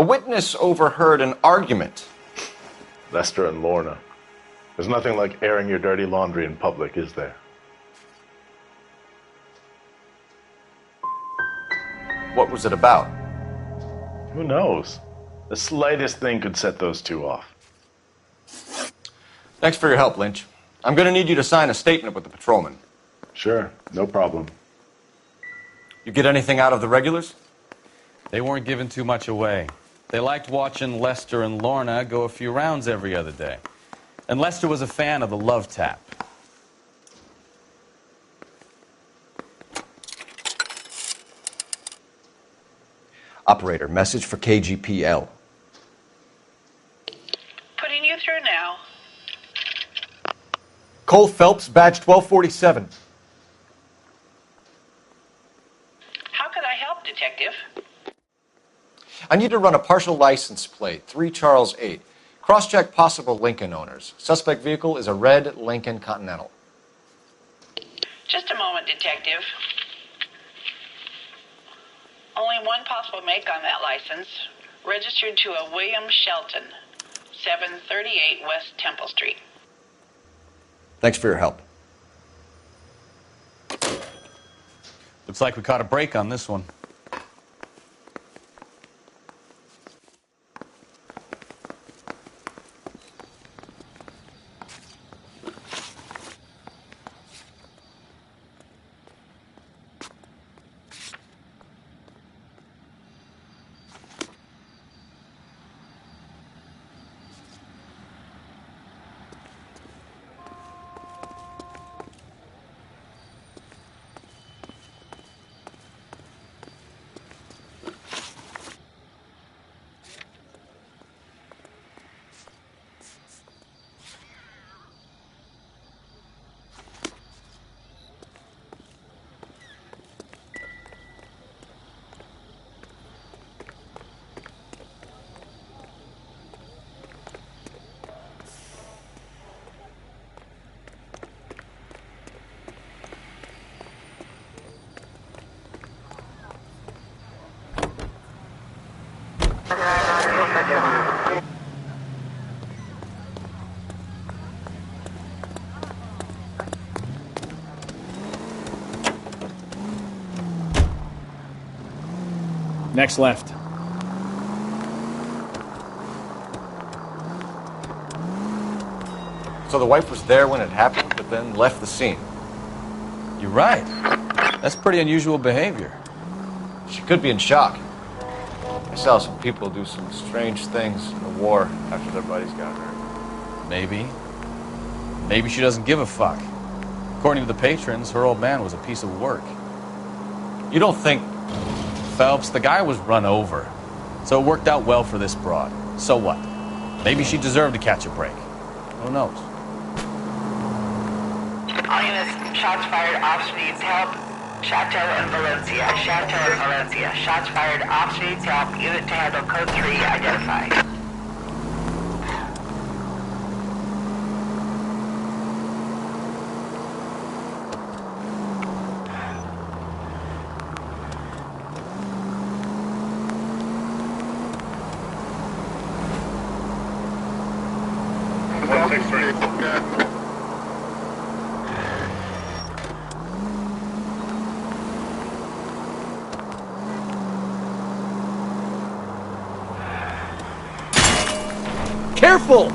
A witness overheard an argument. Lester and Lorna. There's nothing like airing your dirty laundry in public, is there? What was it about? Who knows? The slightest thing could set those two off. Thanks for your help, Lynch. I'm going to need you to sign a statement with the patrolman. Sure, no problem. You get anything out of the regulars? They weren't giving too much away. They liked watching Lester and Lorna go a few rounds every other day. And Lester was a fan of the love tap. Operator, message for KGPL. Putting you through now. Cole Phelps, badge 1247. How could I help, Detective? I need to run a partial license plate, 3 Charles 8. Cross-check possible Lincoln owners. Suspect vehicle is a red Lincoln Continental. Just a moment, Detective. Only one possible make on that license. Registered to a William Shelton, 738 West Temple Street. Thanks for your help. Looks like we caught a break on this one. Next left. So the wife was there when it happened, but then left the scene. You're right. That's pretty unusual behavior. She could be in shock. I saw some people do some strange things in the war after their buddies got hurt. Maybe. Maybe she doesn't give a fuck. According to the patrons, her old man was a piece of work. You don't think... Phelps, the guy was run over. So it worked out well for this broad. So what? Maybe she deserved to catch a break. Who knows? All units, shots fired, officer needs help. Chateau and Valencia. Chateau and Valencia. Shots fired, officer needs help. Unit to handle code 3 identified. Careful!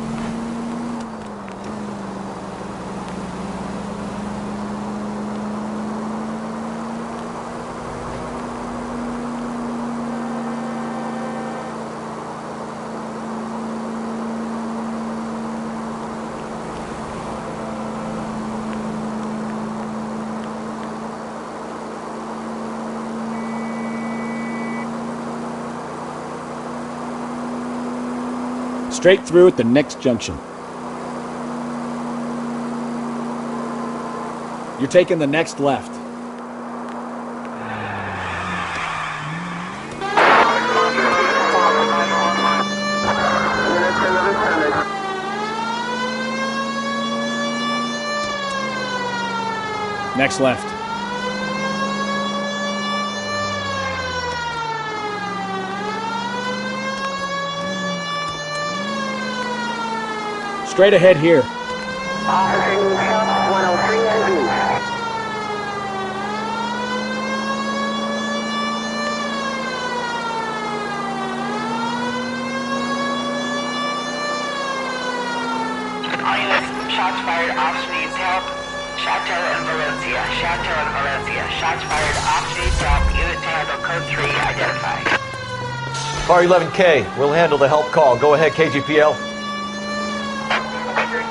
Straight through at the next junction. You're taking the next left. Next left. Straight ahead here. Officer needs help, 103 and east. All units, shots fired, officer needs help. Chateau and Valencia. Chateau and Valencia. Shots fired, officer needs help. Unit to handle code 3 identified. Car 11K, we'll handle the help call. Go ahead, KGPL.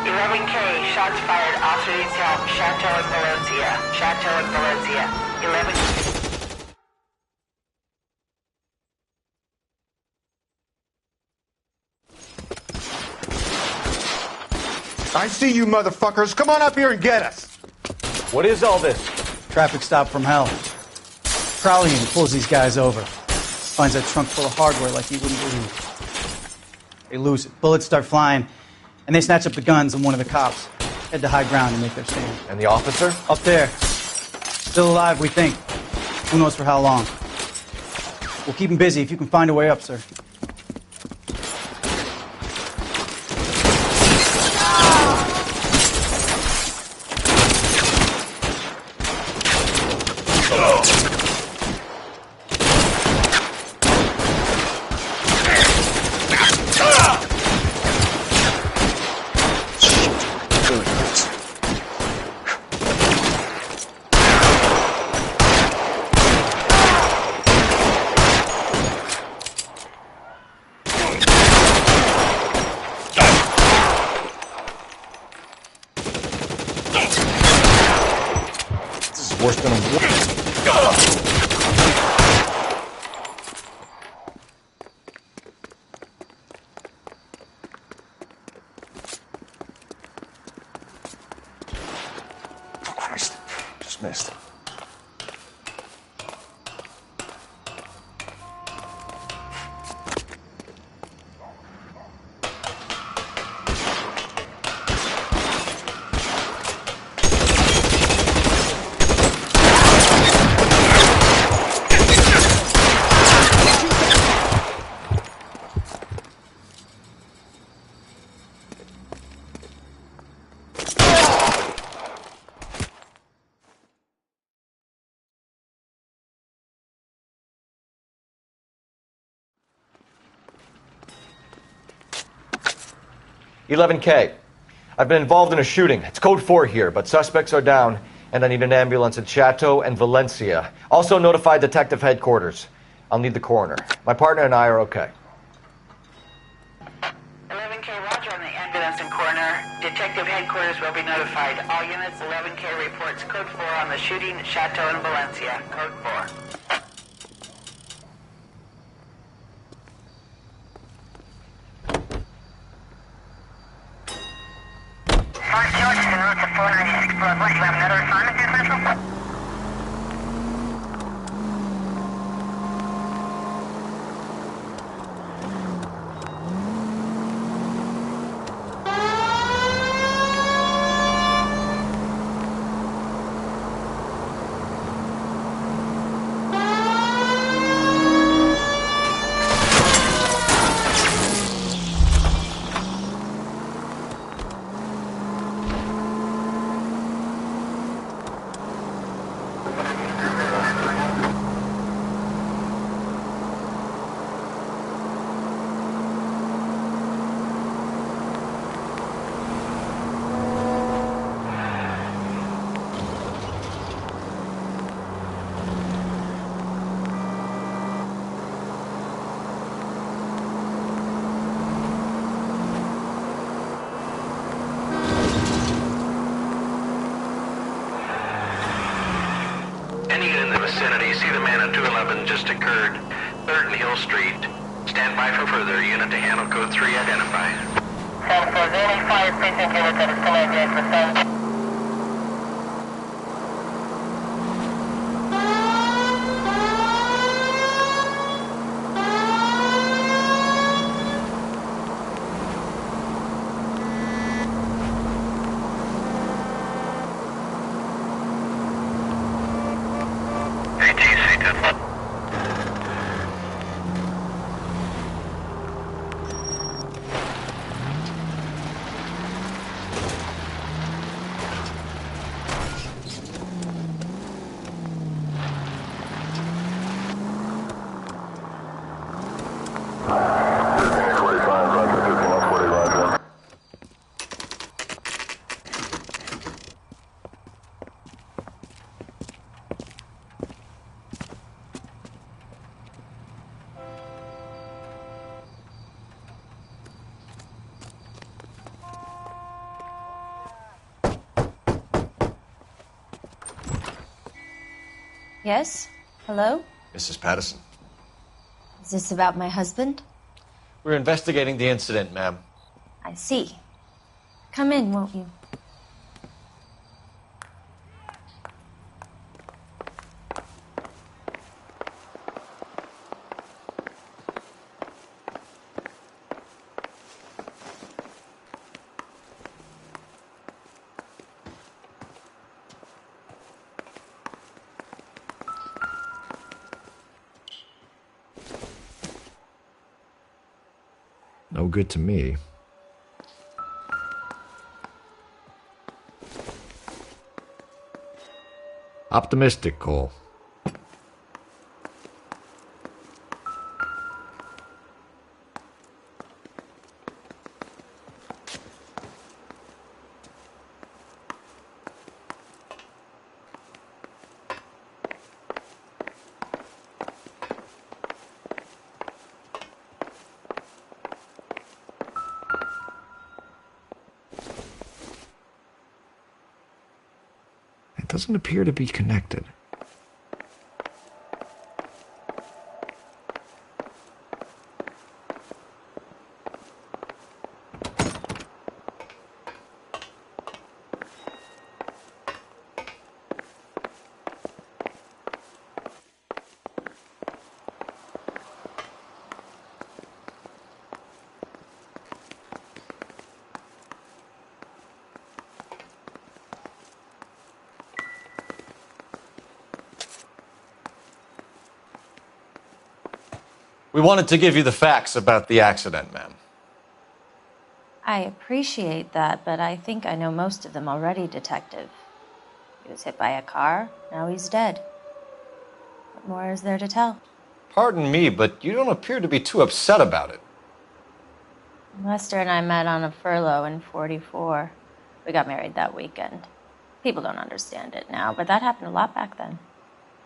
11K, shots fired, officer needs help. Chateau and Valencia. Chateau and Valencia. 11. I see you motherfuckers. Come on up here and get us. What is all this? Traffic stop from hell. Crowley pulls these guys over. Finds that trunk full of hardware like you wouldn't believe. They lose it. Bullets start flying, and they snatch up the guns, and one of the cops head to high ground and make their stand. And the officer? Up there. Still alive, we think. Who knows for how long. We'll keep him busy if you can find a way up, sir. Worse than a war. Christ, just missed. "11K. I've been involved in a shooting. It's code 4 here, but suspects are down, and I need an ambulance in Chateau and Valencia. Also notify detective headquarters. I'll need the coroner. My partner and I are okay." 11K, roger on the ambulance and coroner. Detective headquarters will be notified. All units, 11K reports code 4 on the shooting at Chateau and Valencia. Code 4. Mark George, en route to 496 Broadway. You have another assignment here, Central? Any unit in the vicinity, see the man on 211 just occurred. 3rd and Hill Street. Stand by for further. Unit to handle code 3 identified. 10 for the only fire precinct unit that is still engaged with 7. Yes? Hello? Mrs. Patterson. Is this about my husband? We're investigating the incident, ma'am. I see. Come in, won't you? No good to me. Optimistic, Cole. It doesn't appear to be connected. We wanted to give you the facts about the accident, ma'am. I appreciate that, but I think I know most of them already, Detective. He was hit by a car, now he's dead. What more is there to tell? Pardon me, but you don't appear to be too upset about it. Lester and I met on a furlough in '44. We got married that weekend. People don't understand it now, but that happened a lot back then.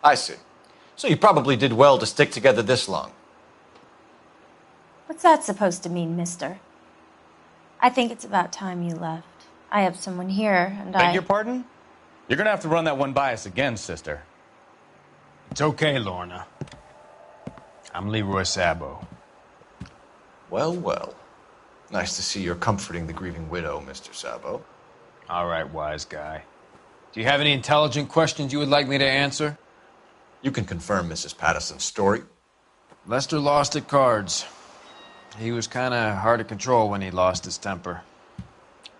I see. So you probably did well to stick together this long. What's that supposed to mean, mister? I think it's about time you left. I have someone here, and Beg your pardon? You're gonna have to run that one by us again, sister. It's okay, Lorna. I'm Leroy Sabo. Well, well. Nice to see you're comforting the grieving widow, Mr. Sabo. All right, wise guy. Do you have any intelligent questions you would like me to answer? You can confirm Mrs. Patterson's story. Lester lost at cards. He was kind of hard to control when he lost his temper.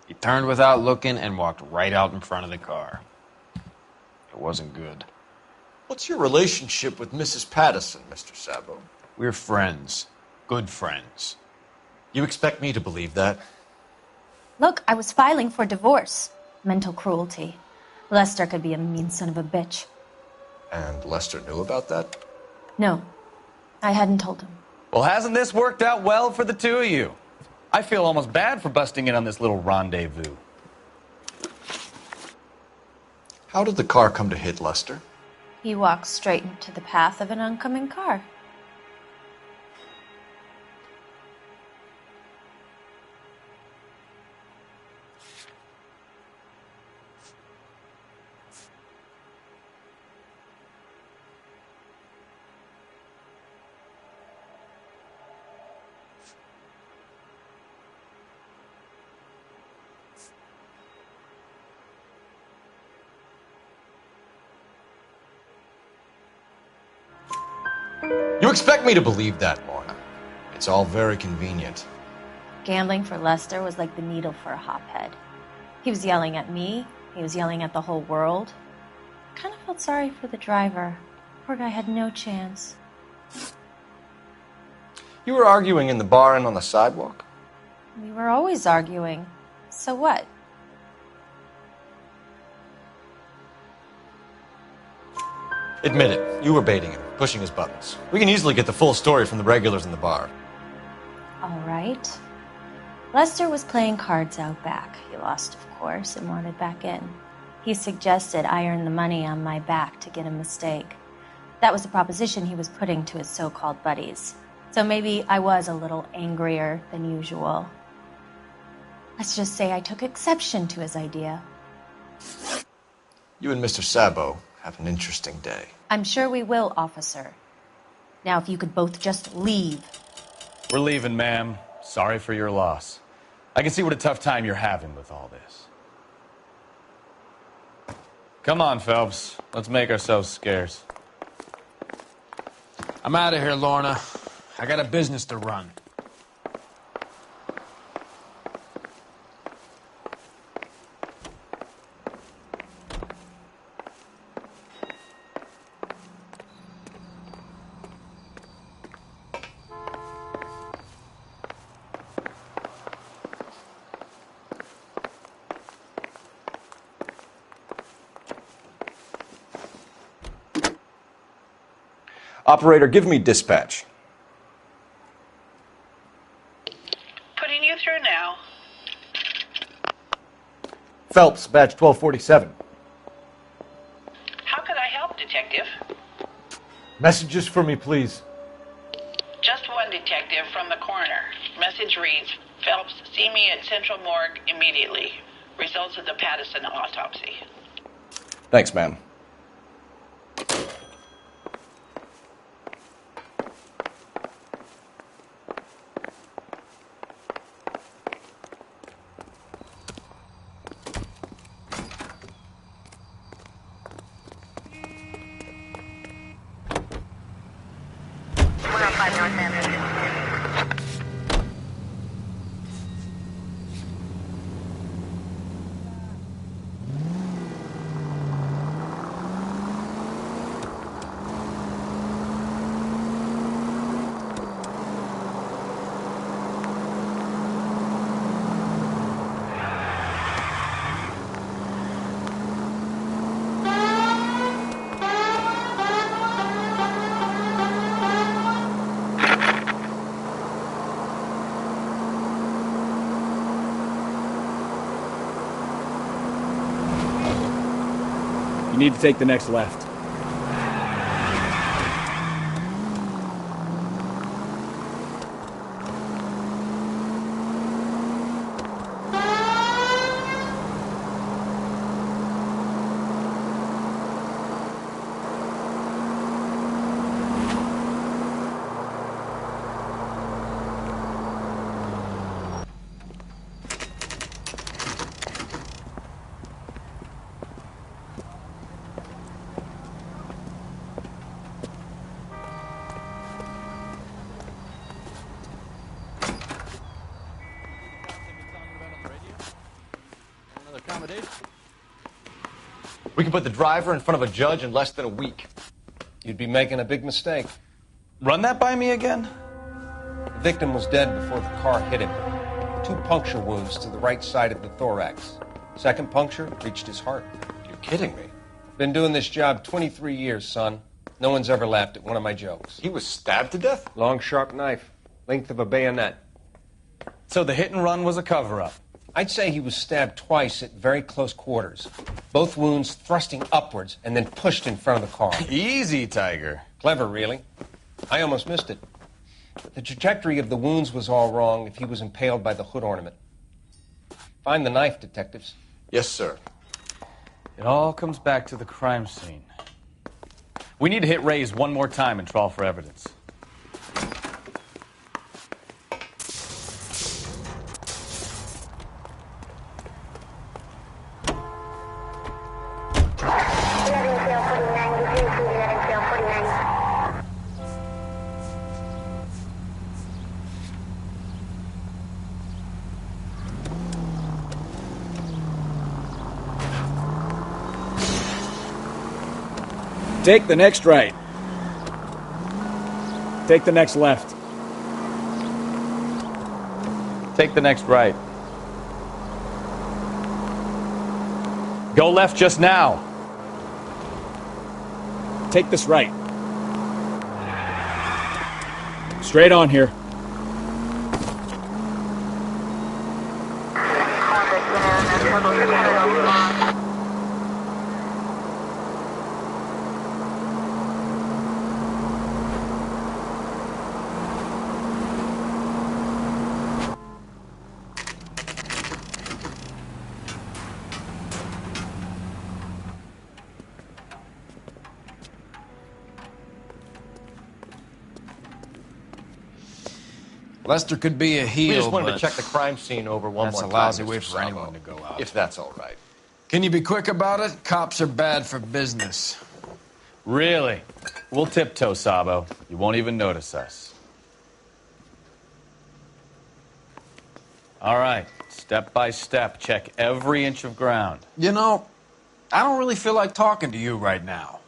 He turned without looking and walked right out in front of the car. It wasn't good. What's your relationship with Mrs. Patterson, Mr. Sabo? We're friends. Good friends. You expect me to believe that? Look, I was filing for divorce. Mental cruelty. Lester could be a mean son of a bitch. And Lester knew about that? No, I hadn't told him. Well, hasn't this worked out well for the two of you? I feel almost bad for busting in on this little rendezvous. How did the car come to hit Lester? He walked straight into the path of an oncoming car. You expect me to believe that, Lorna. It's all very convenient. Gambling for Lester was like the needle for a hophead. He was yelling at me. He was yelling at the whole world. I kind of felt sorry for the driver. Poor guy had no chance. You were arguing in the bar and on the sidewalk? We were always arguing. So what? Admit it, you were baiting him, pushing his buttons. We can easily get the full story from the regulars in the bar. All right. Lester was playing cards out back. He lost, of course, and wanted back in. He suggested I earn the money on my back to get a mistake. That was the proposition he was putting to his so-called buddies. So maybe I was a little angrier than usual. Let's just say I took exception to his idea. You and Mr. Sabo have an interesting day. I'm sure we will, officer. Now, if you could both just leave. We're leaving, ma'am. Sorry for your loss. I can see what a tough time you're having with all this. Come on, Phelps. Let's make ourselves scarce. I'm out of here, Lorna. I got a business to run. Operator, give me dispatch. Putting you through now. Phelps, badge 1247. How could I help, Detective? Messages for me, please. Just one detective from the coroner. Message reads, Phelps, see me at Central Morgue immediately. Results of the Pattison autopsy. Thanks, ma'am. You need to take the next left. We can put the driver in front of a judge in less than a week. You'd be making a big mistake. Run that by me again? The victim was dead before the car hit him. 2 puncture wounds to the right side of the thorax. Second puncture reached his heart. You're kidding me. Been doing this job 23 years, son. No one's ever laughed at one of my jokes. He was stabbed to death? Long, sharp knife. Length of a bayonet. So the hit and run was a cover-up? I'd say he was stabbed twice at very close quarters. Both wounds thrusting upwards and then pushed in front of the car. Easy, Tiger. Clever, really. I almost missed it. The trajectory of the wounds was all wrong if he was impaled by the hood ornament. Find the knife, detectives. Yes, sir. It all comes back to the crime scene. We need to hit Ray's one more time and trawl for evidence. Take the next right. Take the next left. Take the next right. Go left just now. Take this right. Straight on here. Lester could be a heel, We just wanted but to check the crime scene over one more that's time. a lousy Mr. way for Sabo. anyone to go out. If that's all right. Can you be quick about it? Cops are bad for business. Really? We'll tiptoe, Sabo. You won't even notice us. All right, step by step, check every inch of ground. You know, I don't really feel like talking to you right now.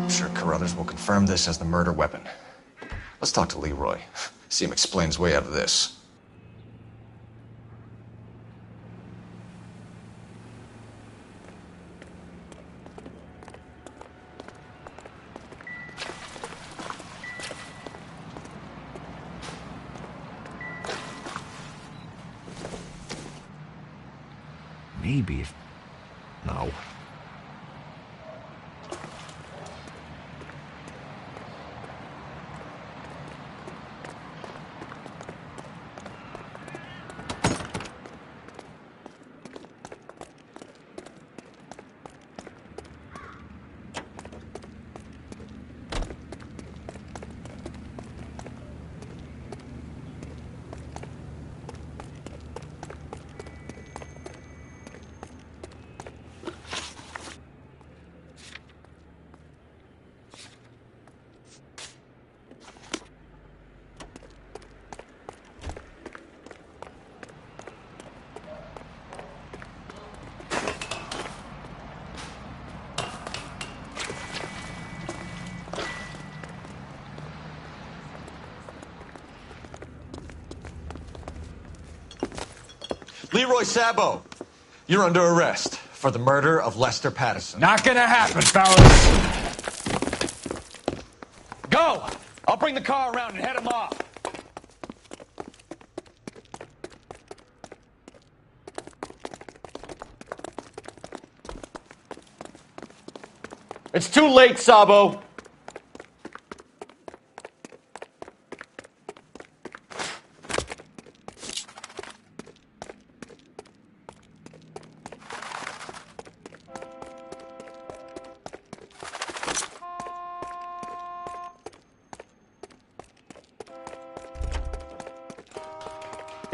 Sure Carruthers will confirm this as the murder weapon. Let's talk to Leroy. See him explain his way out of this. Maybe if... No. Leroy Sabo, you're under arrest for the murder of Lester Patterson. Not gonna happen, fellas. Go! I'll bring the car around and head him off. It's too late, Sabo.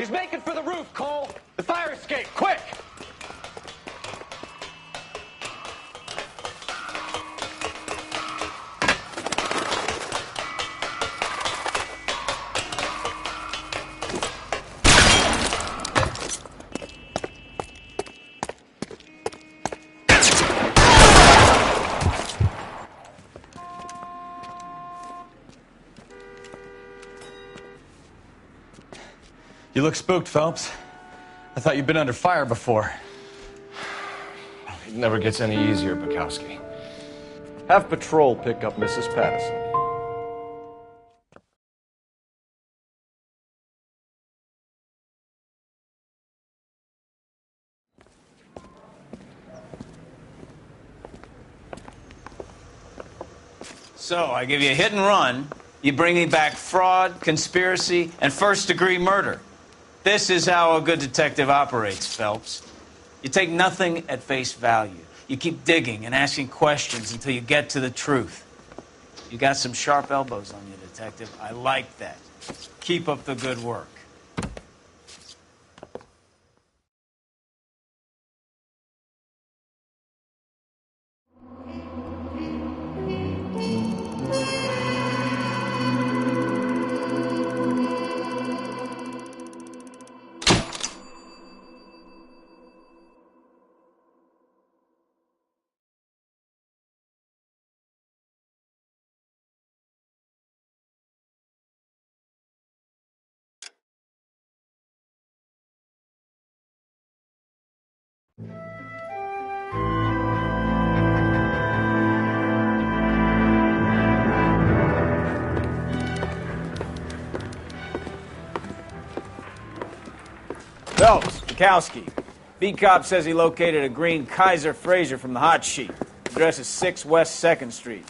He's making for the roof, Cole. The fire escape, quick! You look spooked, Phelps. I thought you'd been under fire before. It never gets any easier, Bukowski. Have patrol pick up Mrs. Patterson. So, I give you a hit and run. You bring me back fraud, conspiracy, and first-degree murder. This is how a good detective operates, Phelps. You take nothing at face value. You keep digging and asking questions until you get to the truth. You got some sharp elbows on you, detective. I like that. Keep up the good work. Phelps, Bukowski. Beat cop says he located a green Kaiser Fraser from the hot sheet. Address is 6 West 2nd Street.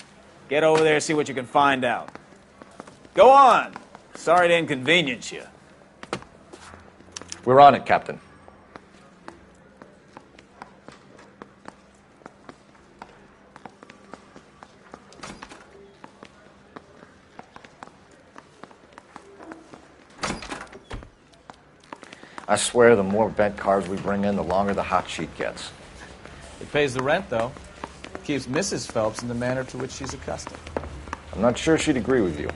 Get over there, see what you can find out. Go on. Sorry to inconvenience you. We're on it, Captain. I swear the more bent cars we bring in, the longer the hot sheet gets. It pays the rent, though. Keeps Mrs. Phelps in the manner to which she's accustomed. I'm not sure she'd agree with you.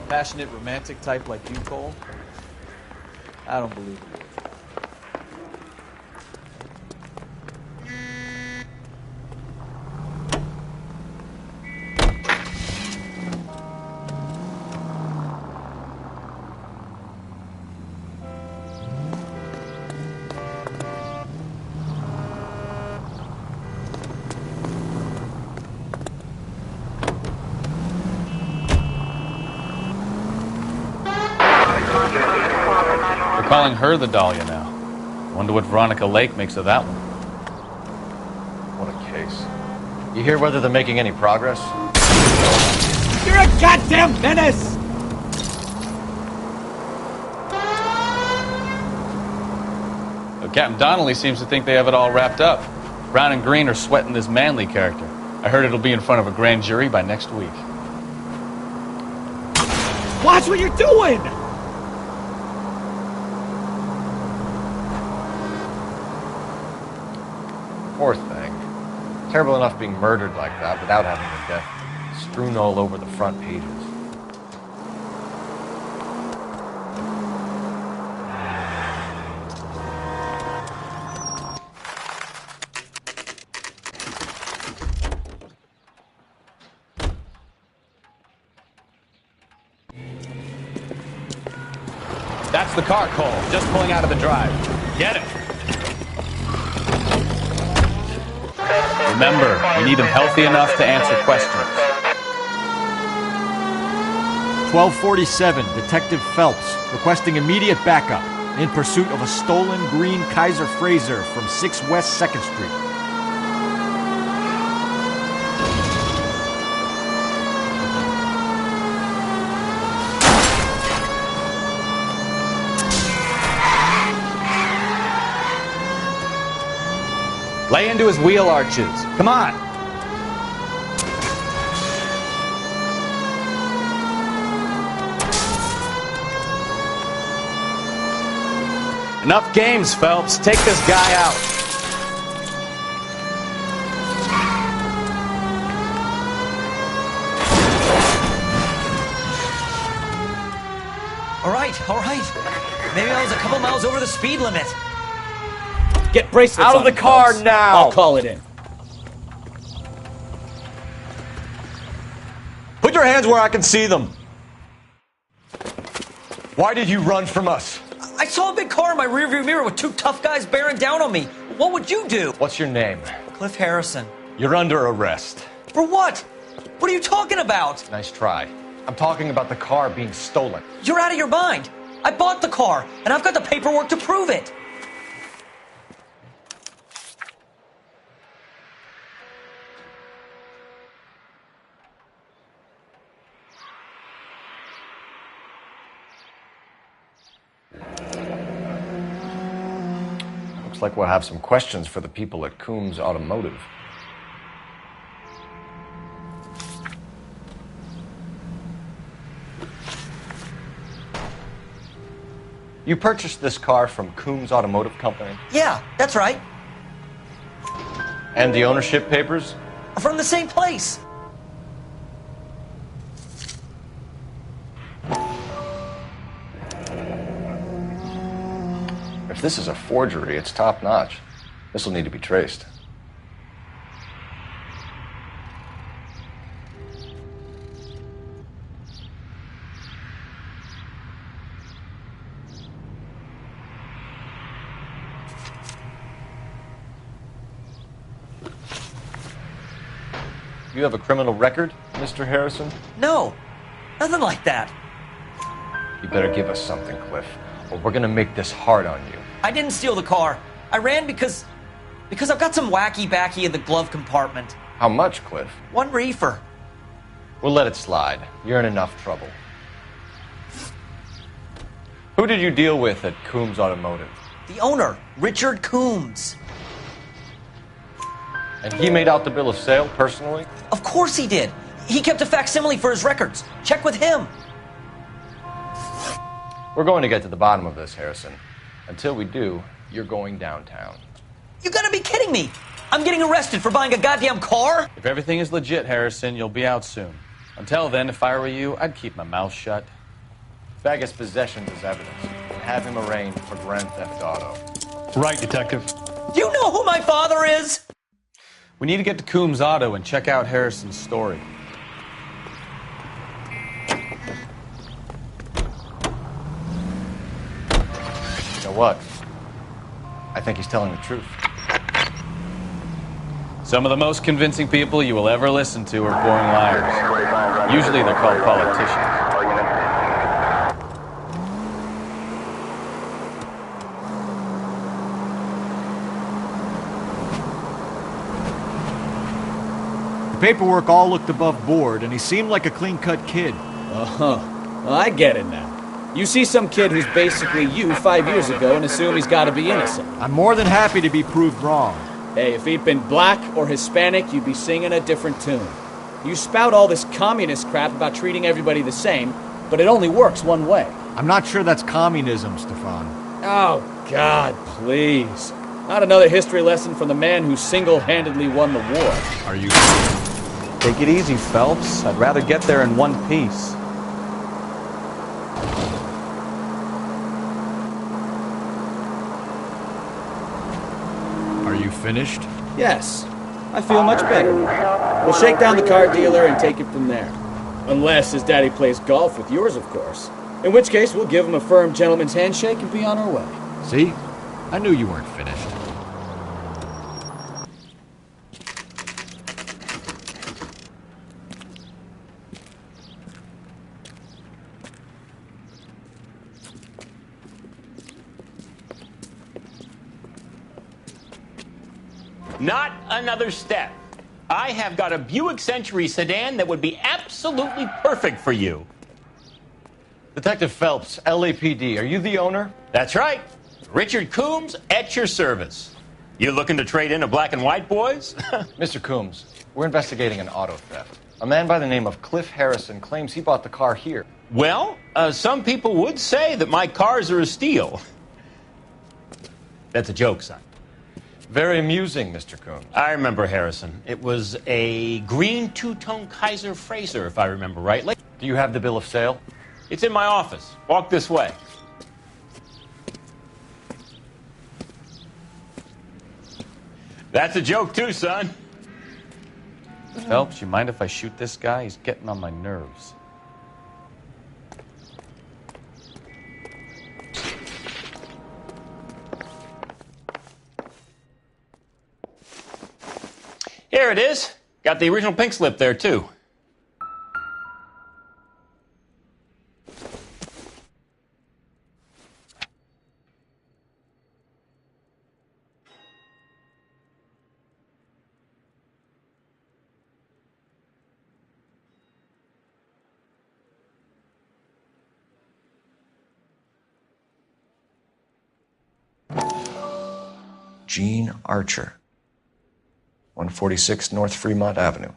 Passionate, romantic type like you, Cole? I don't believe it. They're calling her the Dahlia now. Wonder what Veronica Lake makes of that one. What a case. You hear whether they're making any progress? You're a goddamn menace! Well, Captain Donnelly seems to think they have it all wrapped up. Brown and Green are sweating this Manley character. I heard it'll be in front of a grand jury by next week. Watch what you're doing! Poor thing. Terrible enough being murdered like that without having her death strewn all over the front pages. That's the car, Cole. Just pulling out of the drive. Get it. Remember, we need them healthy enough to answer questions. 1247, Detective Phelps, requesting immediate backup in pursuit of a stolen green Kaiser Fraser from 6 West 2nd Street. Lay into his wheel arches. Come on. Enough games, Phelps. Take this guy out. All right. Maybe I was a couple miles over the speed limit. Get bracelets out of the car Phelps. now! I'll call it in. Put your hands where I can see them. Why did you run from us? I saw a big car in my rearview mirror with two tough guys bearing down on me. What would you do? What's your name? Cliff Harrison. You're under arrest. For what? What are you talking about? Nice try. I'm talking about the car being stolen. You're out of your mind. I bought the car, and I've got the paperwork to prove it. Looks like we'll have some questions for the people at Coombs Automotive. You purchased this car from Coombs Automotive Company? Yeah, that's right. And the ownership papers? From the same place. If this is a forgery, it's top-notch. This will need to be traced. You have a criminal record, Mr. Harrison? No, nothing like that. You better give us something, Cliff, or we're gonna make this hard on you. I didn't steal the car. I ran because I've got some wacky-backy in the glove compartment. How much, Cliff? 1 reefer. We'll let it slide. You're in enough trouble. Who did you deal with at Coombs Automotive? The owner, Richard Coombs. And he made out the bill of sale personally? Of course he did. He kept a facsimile for his records. Check with him. We're going to get to the bottom of this, Harrison. Until we do, you're going downtown. You gotta be kidding me. I'm getting arrested for buying a goddamn car? If everything is legit, Harrison, you'll be out soon. Until then, if I were you, I'd keep my mouth shut. Vegas possessions as evidence and have him arraigned for grand theft auto. Right, Detective. Do you know who my father is? We need to get to Coombs Auto and check out Harrison's story. You know what? I think he's telling the truth. Some of the most convincing people you will ever listen to are born liars. Usually they're called politicians. The paperwork all looked above board, and he seemed like a clean-cut kid. Uh-huh. Well, I get it now. You see some kid who's basically you 5 years ago and assume he's got to be innocent. I'm more than happy to be proved wrong. Hey, if he'd been black or Hispanic, you'd be singing a different tune. You spout all this communist crap about treating everybody the same, but it only works one way. I'm not sure that's communism, Stefan. Oh, God, please. Not another history lesson from the man who single-handedly won the war. Are you... Take it easy, Phelps. I'd rather get there in one piece. Are you finished? Yes. I feel much better. We'll shake down the car dealer and take it from there. Unless his daddy plays golf with yours, of course. In which case, we'll give him a firm gentleman's handshake and be on our way. See? I knew you weren't finished. Not another step. I have got a Buick Century sedan that would be absolutely perfect for you. Detective Phelps, LAPD, are you the owner? That's right. Richard Coombs at your service. You looking to trade in a black and white, boys? Mr. Coombs, we're investigating an auto theft. A man by the name of Cliff Harrison claims he bought the car here. Well, some people would say that my cars are a steal. That's a joke, son. Very amusing, Mr. Coombs. I remember Harrison. It was a green two-tone Kaiser Frazer, if I remember rightly. Do you have the bill of sale? It's in my office. Walk this way. That's a joke too, son. Phelps, you mind if I shoot this guy? He's getting on my nerves. Here it is. Got the original pink slip there, too. Gene Archer, 146 North Fremont Avenue.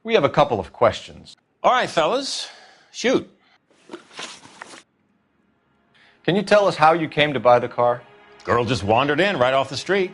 We have a couple of questions. All right, fellas, shoot. Can you tell us how you came to buy the car? Girl just wandered in right off the street.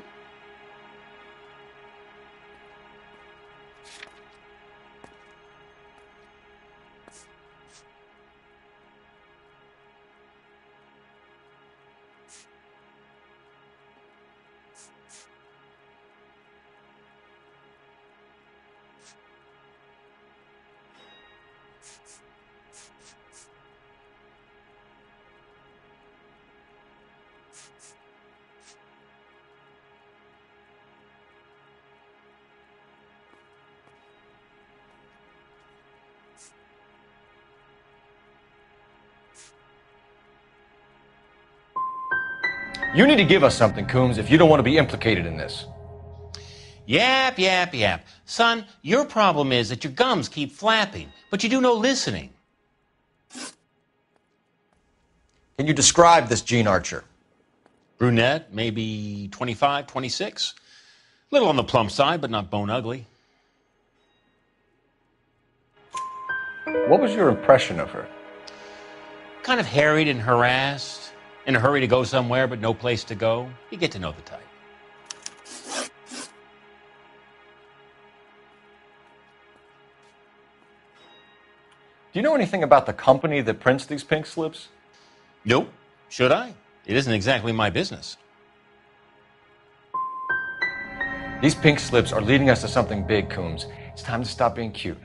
You need to give us something, Coombs, if you don't want to be implicated in this. Yap, yap, yap. Son, your problem is that your gums keep flapping, but you do no listening. Can you describe this Gene Archer? Brunette, maybe 25, 26. Little on the plump side, but not bone ugly. What was your impression of her? Kind of harried and harassed. In a hurry to go somewhere, but no place to go. You get to know the type. Do you know anything about the company that prints these pink slips? Nope. Should I? It isn't exactly my business. These pink slips are leading us to something big, Coombs. It's time to stop being cute.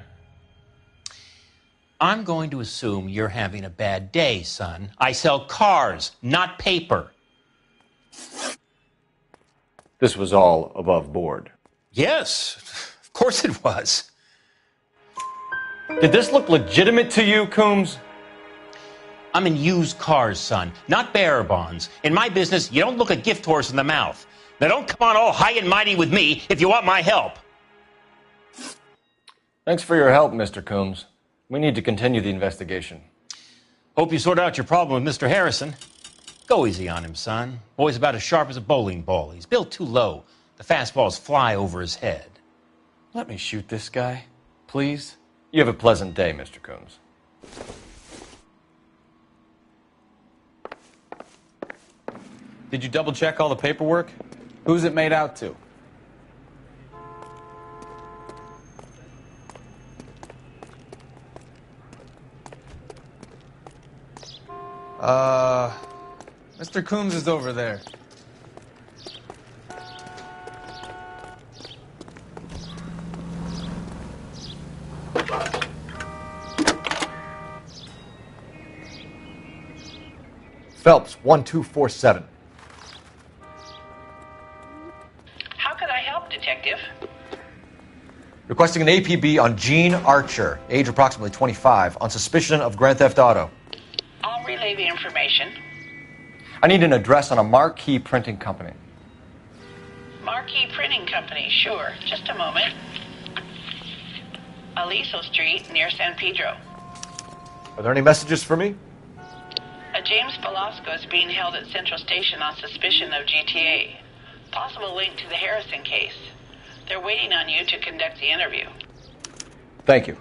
I'm going to assume you're having a bad day, son. I sell cars, not paper. This was all above board. Yes, of course it was. Did this look legitimate to you, Coombs? I'm in used cars, son, not bearer bonds. In my business, you don't look a gift horse in the mouth. Now don't come on all high and mighty with me if you want my help. Thanks for your help, Mr. Coombs. We need to continue the investigation. Hope you sort out your problem with Mr. Harrison. Go easy on him, son. Boy's about as sharp as a bowling ball. He's built too low. The fastballs fly over his head. Let me shoot this guy, please. You have a pleasant day, Mr. Coombs. Did you double check all the paperwork? Who's it made out to? Mr. Coombs is over there. Phelps, 1247. How could I help, Detective? Requesting an APB on Gene Archer, age approximately 25, on suspicion of Grand Theft Auto. I'll relay the information. I need an address on a marquee printing company. Marquee Printing Company, sure. Just a moment. Aliso Street, near San Pedro. Are there any messages for me? A James Velasco is being held at Central Station on suspicion of GTA. Possible link to the Harrison case. They're waiting on you to conduct the interview. Thank you.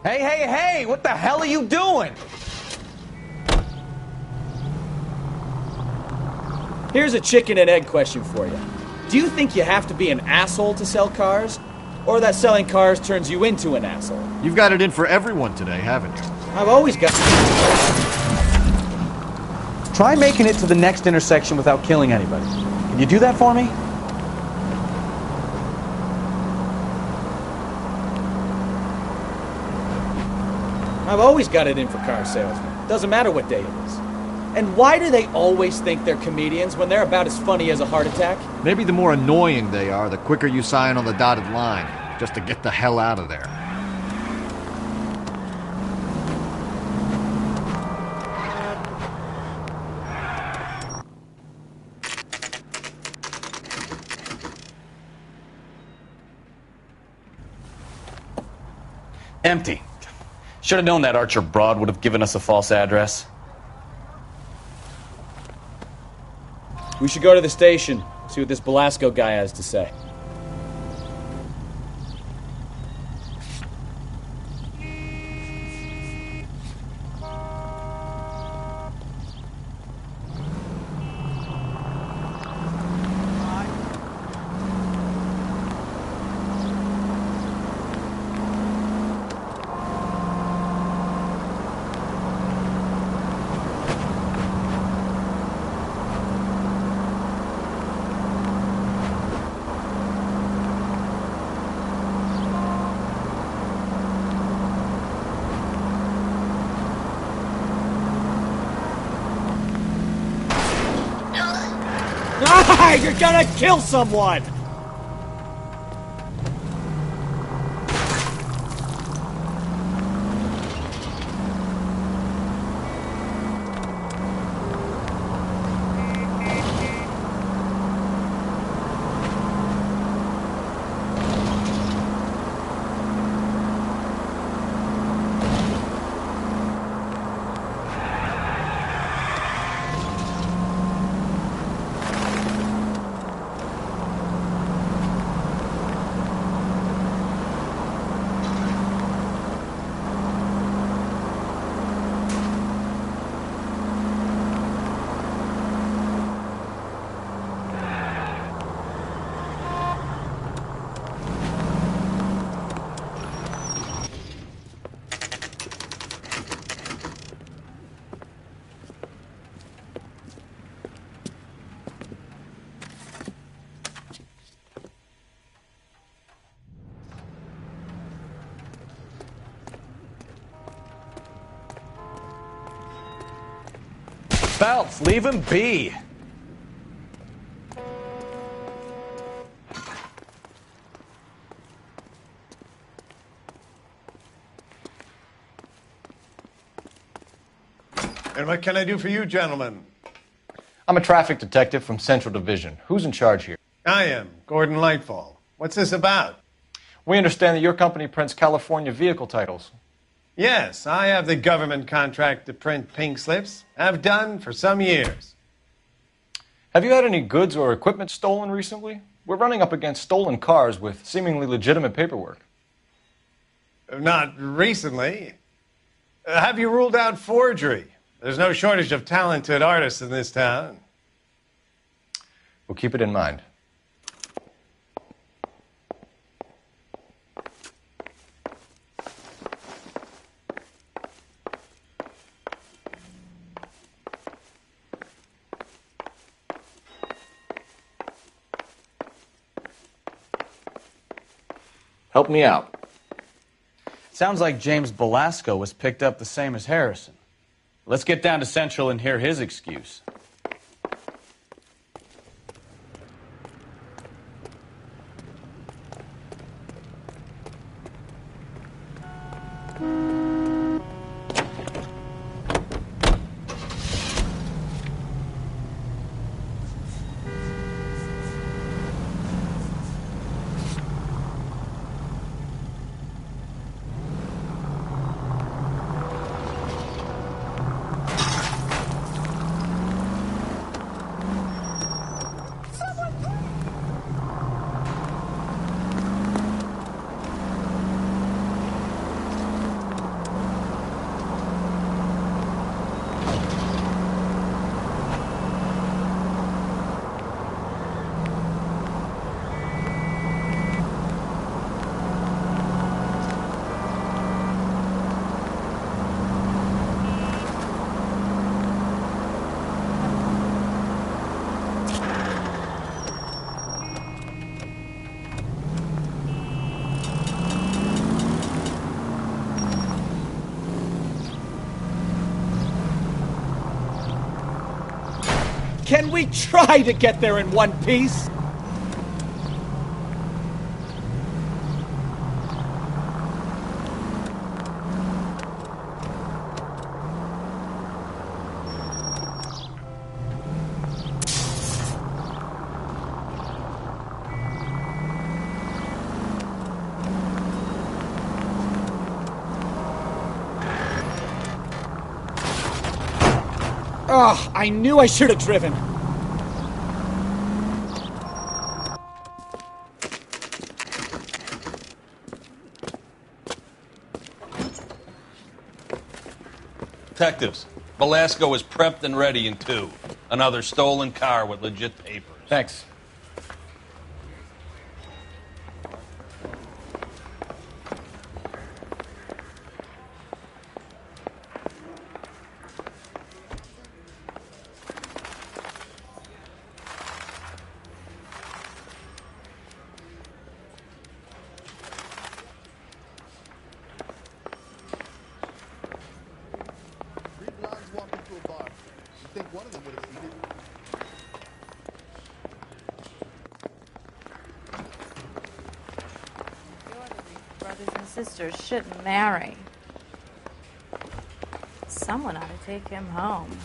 Hey, hey, hey! What the hell are you doing? Here's a chicken and egg question for you. Do you think you have to be an asshole to sell cars? Or that selling cars turns you into an asshole? You've got it in for everyone today, haven't you? I've always got... Try making it to the next intersection without killing anybody. Can you do that for me? I've always got it in for car salesmen. Doesn't matter what day it is. And why do they always think they're comedians when they're about as funny as a heart attack? Maybe the more annoying they are, the quicker you sign on the dotted line, just to get the hell out of there. Empty. Should have known that Archer broad would have given us a false address. We should go to the station, see what this Belasco guy has to say. You're gonna kill someone! Phelps, leave him be. And what can I do for you, gentlemen? I'm a traffic detective from Central Division. Who's in charge here? I am, Gordon Lightfall. What's this about? We understand that your company prints California vehicle titles. Yes, I have the government contract to print pink slips. I've done for some years. Have you had any goods or equipment stolen recently? We're running up against stolen cars with seemingly legitimate paperwork. Not recently. Have you ruled out forgery? There's no shortage of talented artists in this town. We'll keep it in mind. Help me out. Sounds like James Belasco was picked up the same as Harrison. Let's get down to Central and hear his excuse. Can we try to get there in one piece? Oh, I knew I should have driven. Detectives, Velasco is prepped and ready in 2. Another stolen car with legit papers. Thanks. Brothers and sisters shouldn't marry. Someone ought to take him home.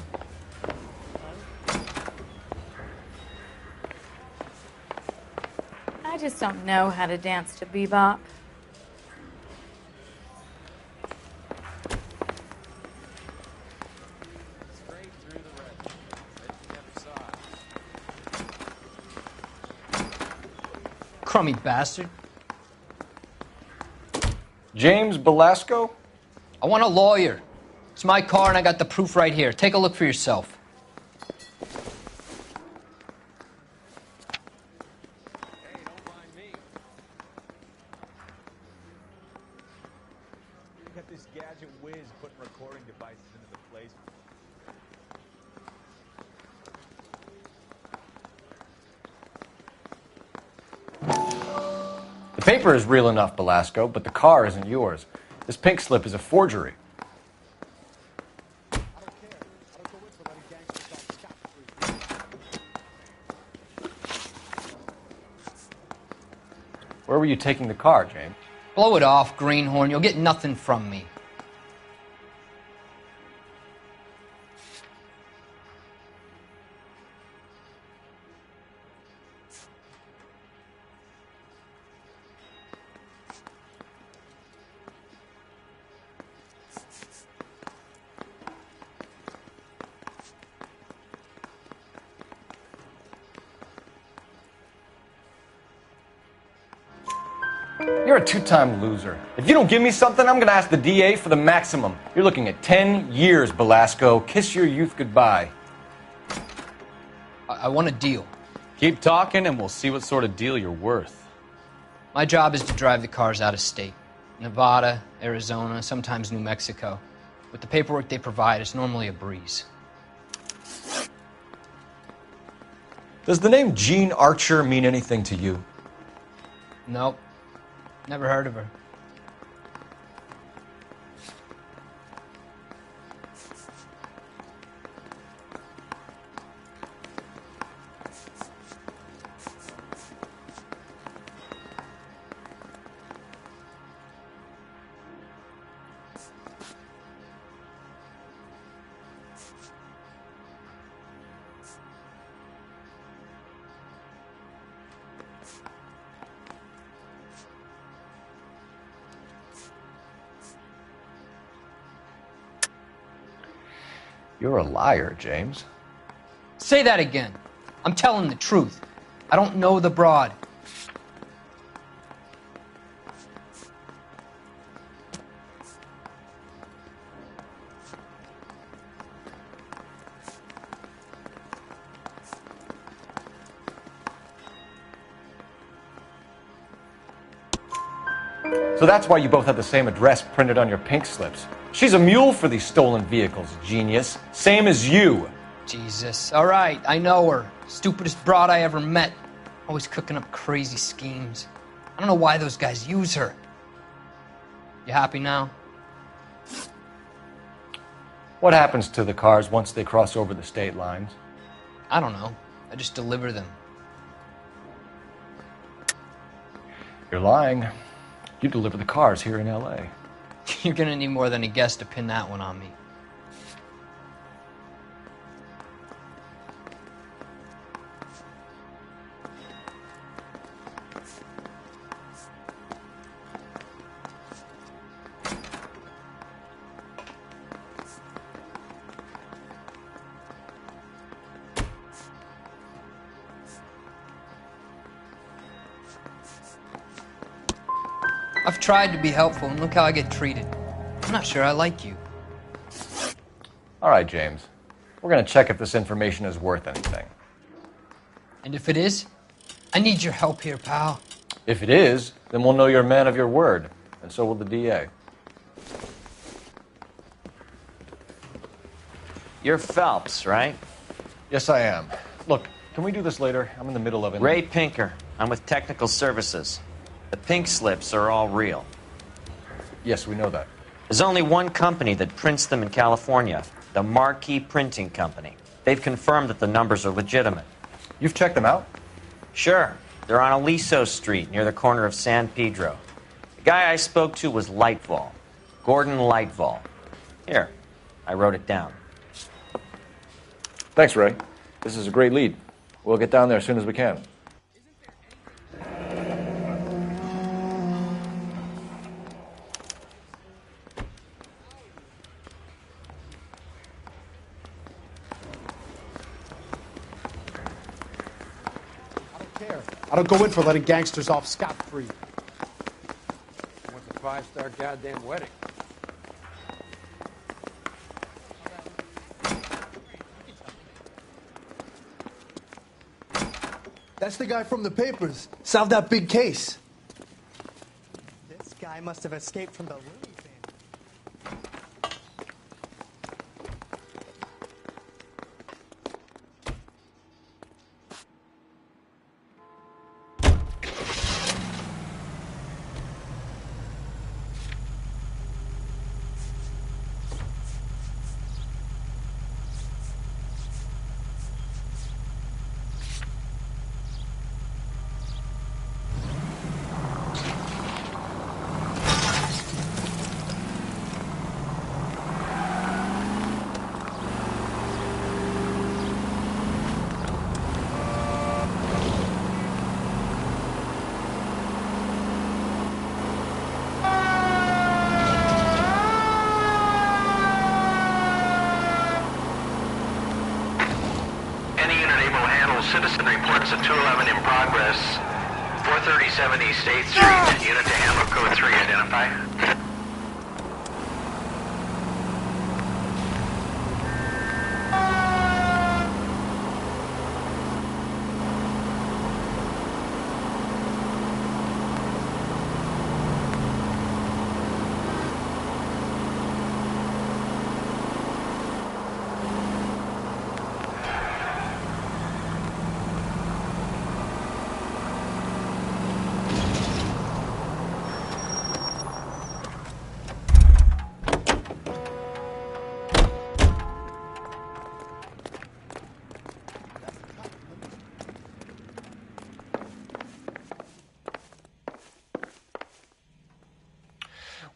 I just don't know how to dance to bebop. Crummy bastard. James Velasco? I want a lawyer. It's my car and I got the proof right here. Take a look for yourself. Got this gadget whiz putting recording devices into the place. The paper is real enough, Velasco, but the car isn't yours. This pink slip is a forgery. Where were you taking the car, James? Blow it off, greenhorn. You'll get nothing from me. You're a two-time loser. If you don't give me something, I'm going to ask the DA for the maximum. You're looking at 10 years, Velasco. Kiss your youth goodbye. I want a deal. Keep talking and we'll see what sort of deal you're worth. My job is to drive the cars out of state. Nevada, Arizona, sometimes New Mexico. With the paperwork they provide, it's normally a breeze. Does the name Jean Archer mean anything to you? Nope. Never heard of her. You're a liar, James. Say that again. I'm telling the truth. I don't know the broad. So that's why you both have the same address printed on your pink slips. She's a mule for these stolen vehicles, genius. Same as you. Jesus. All right, I know her. Stupidest broad I ever met. Always cooking up crazy schemes. I don't know why those guys use her. You happy now? What happens to the cars once they cross over the state lines? I don't know. I just deliver them. You're lying. You deliver the cars here in L.A. You're gonna need more than a guess to pin that one on me. I've tried to be helpful, and look how I get treated. I'm not sure I like you. All right, James. We're going to check if this information is worth anything. And if it is, I need your help here, pal. If it is, then we'll know you're a man of your word, and so will the DA. You're Phelps, right? Yes, I am. Look, can we do this later? I'm in the middle of it. Ray Pinker. I'm with Technical Services. The pink slips are all real. Yes, we know that. There's only one company that prints them in California, the Marquee Printing Company. They've confirmed that the numbers are legitimate. You've checked them out? Sure. They're on Aliso Street, near the corner of San Pedro. The guy I spoke to was Lightval. Gordon Lightval. Here, I wrote it down. Thanks, Ray. This is a great lead. We'll get down there as soon as we can. I don't go in for letting gangsters off scot-free. What's a five-star goddamn wedding? That's the guy from the papers. Solved that big case. This guy must have escaped from the Looney family. Citizen reports a 211 in progress. 437 East State Street. Unit to handle code 3. Identify.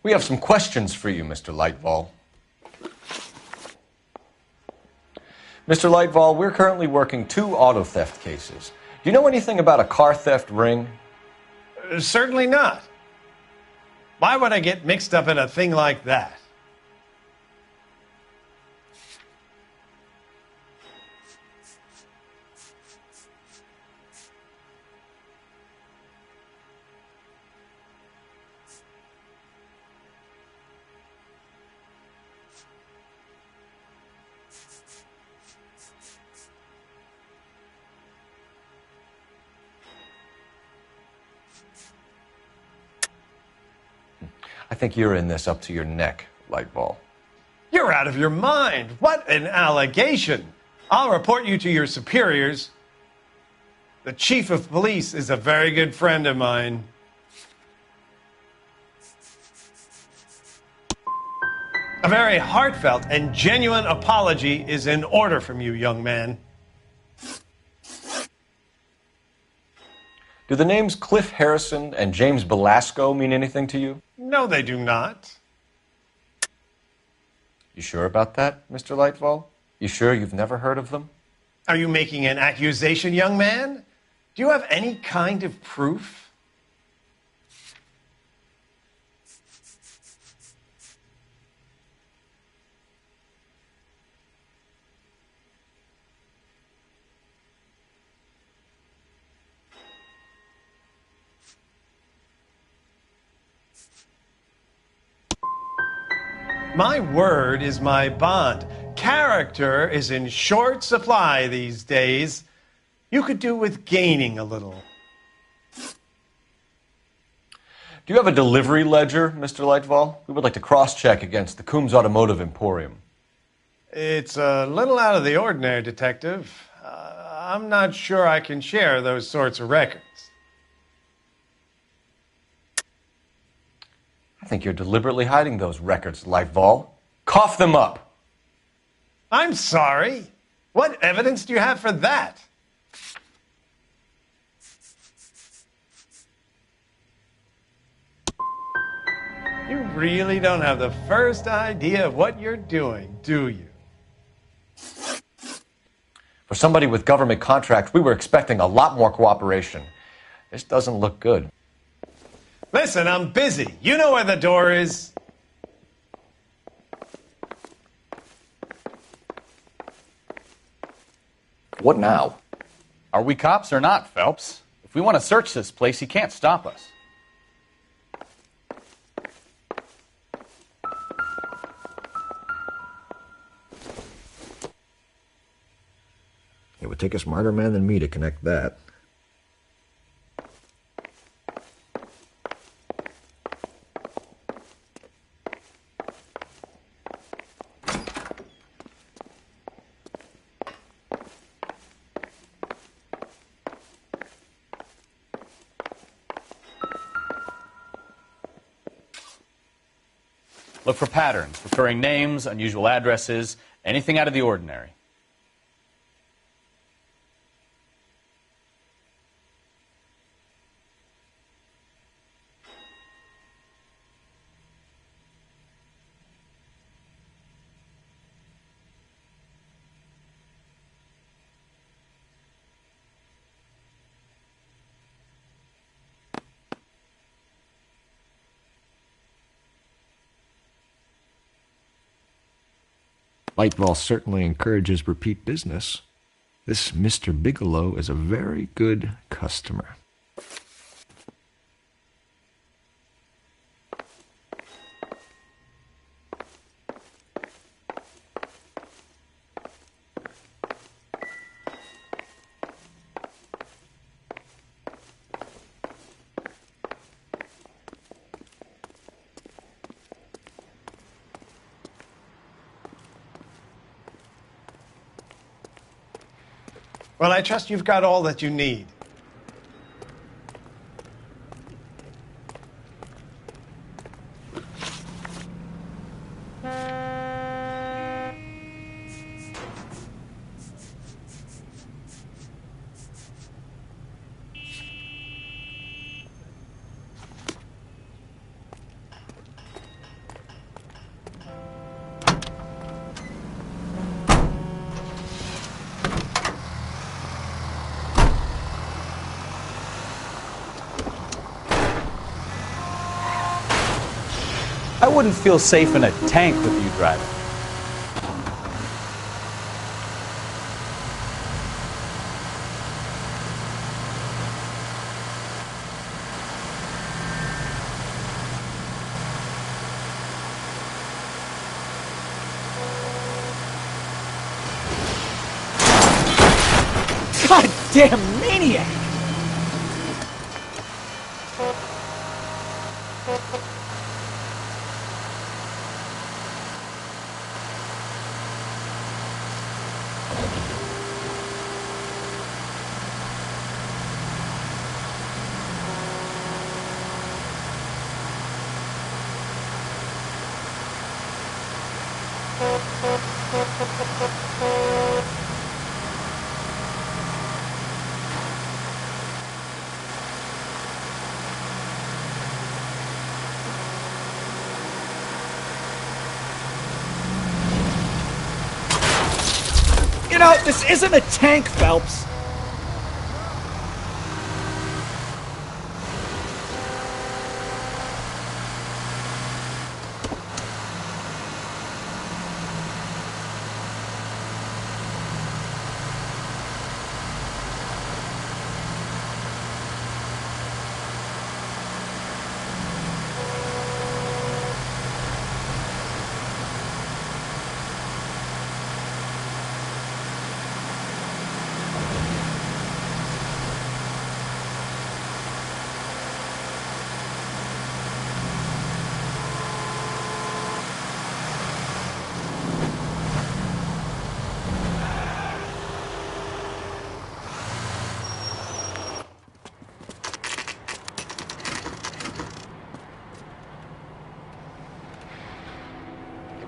We have some questions for you, Mr. Lightval. Mr. Lightval, we're currently working 2 auto theft cases. Do you know anything about a car theft ring? Certainly not. Why would I get mixed up in a thing like that? I think you're in this up to your neck, Lightval. You're out of your mind. What an allegation. I'll report you to your superiors. The chief of police is a very good friend of mine. A very heartfelt and genuine apology is in order from you, young man. Do the names Cliff Harrison and James Belasco mean anything to you? No, they do not. You sure about that, Mr. Lightfall? You sure you've never heard of them? Are you making an accusation, young man? Do you have any kind of proof? My word is my bond. Character is in short supply these days. You could do with gaining a little. Do you have a delivery ledger, Mr. Lightfall? We would like to cross-check against the Coombs Automotive Emporium. It's a little out of the ordinary, Detective. I'm not sure I can share those sorts of records. I think you're deliberately hiding those records, Lightfall. Cough them up. I'm sorry. What evidence do you have for that? You really don't have the first idea of what you're doing, do you? For somebody with government contracts, we were expecting a lot more cooperation. This doesn't look good. Listen, I'm busy. You know where the door is. What now? Are we cops or not, Phelps? If we want to search this place, he can't stop us. It would take a smarter man than me to connect that. Look for patterns, recurring names, unusual addresses, anything out of the ordinary. Lightfall certainly encourages repeat business. This Mr. Bigelow is a very good customer. Well, I trust you've got all that you need. I wouldn't feel safe in a tank with you driving. Goddamn maniac! know, this isn't a tank, Phelps.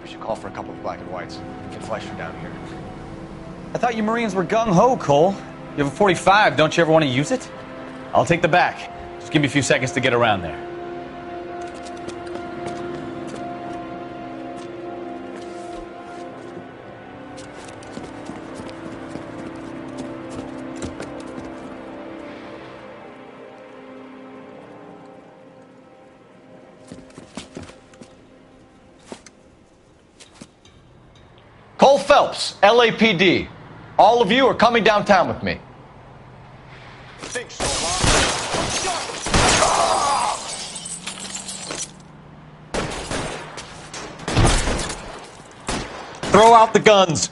We should call for a couple of black and whites. Get Fleischer down here. I thought you Marines were gung-ho, Cole. You have a 45. Don't you ever want to use it? I'll take the back. Just give me a few seconds to get around there. Cole Phelps, LAPD. All of you are coming downtown with me. Throw out the guns.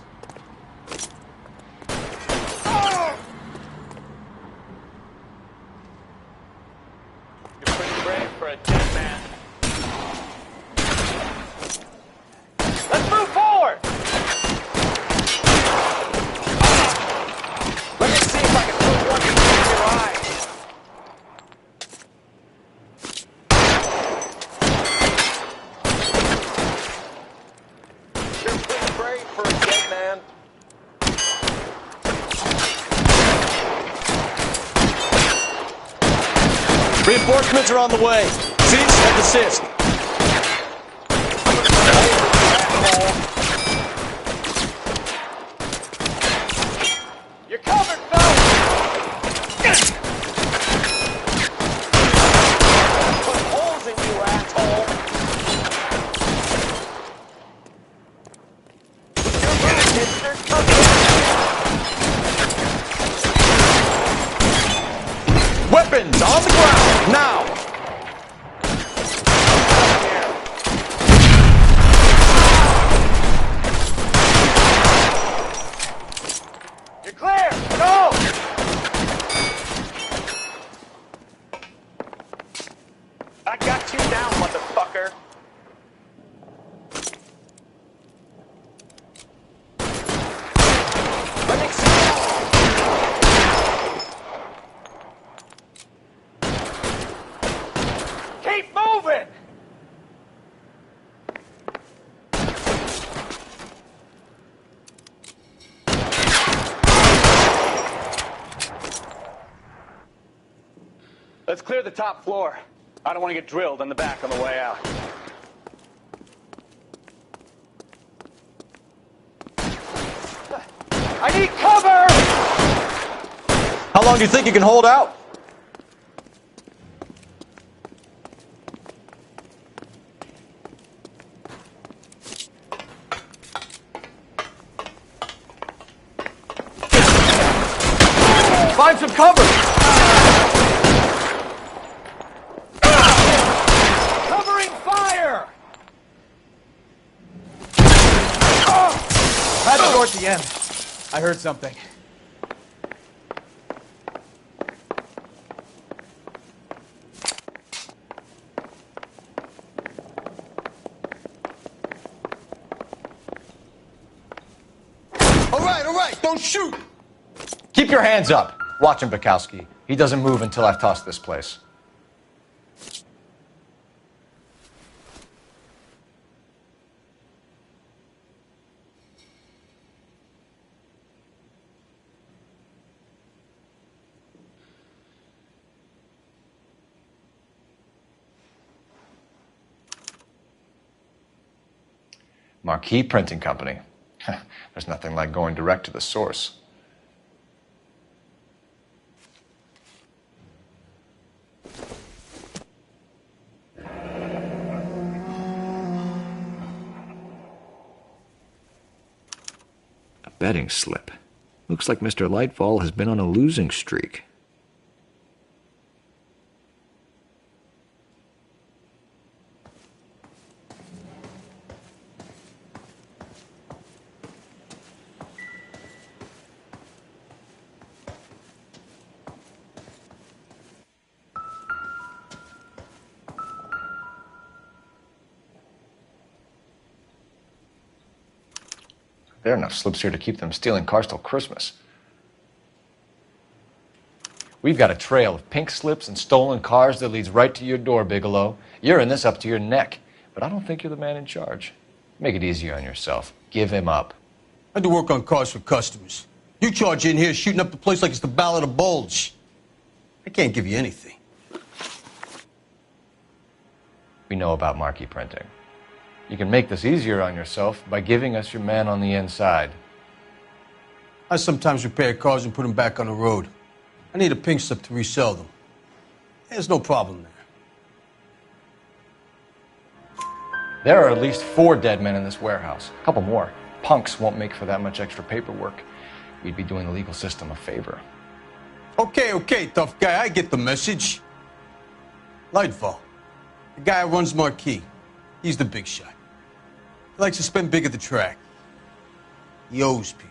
You're pretty brave for a dead man. Let's move forward! Let me see if I can put one in your eye. You're pretty brave for a dead man. Reinforcements are on the way. Cease and desist. You're covered, Phelps! Put holes in you, asshole! You're gonna get your cover! Weapons on the ground, now! You're clear! Go! I got you down, motherfucker! Let me see. Keep moving! Let's clear the top floor. I don't want to get drilled in the back on the way out. I need cover! How long do you think you can hold out? Find some cover! Covering fire! Had the door at the end. I heard something. All right, don't shoot! Keep your hands up. Watch him, Bukowski. He doesn't move until I've tossed this place. Marquee Printing Company. There's nothing like going direct to the source. A betting slip. Looks like Mr. Lightfall has been on a losing streak. There are enough slips here to keep them stealing cars till Christmas. We've got a trail of pink slips and stolen cars that leads right to your door, Bigelow. You're in this up to your neck, but I don't think you're the man in charge. Make it easier on yourself. Give him up. I do work on cars for customers. You charge in here shooting up the place like it's the Ballad of Bulge. I can't give you anything. We know about marquee printing. You can make this easier on yourself by giving us your man on the inside. I sometimes repair cars and put them back on the road. I need a pink slip to resell them. There's no problem there. There are at least 4 dead men in this warehouse. A couple more. Punks won't make for that much extra paperwork. We'd be doing the legal system a favor. Okay, tough guy. I get the message. Lightfall, the guy who runs Marquee. He's the big shot. He likes to spend big at the track. He owes people.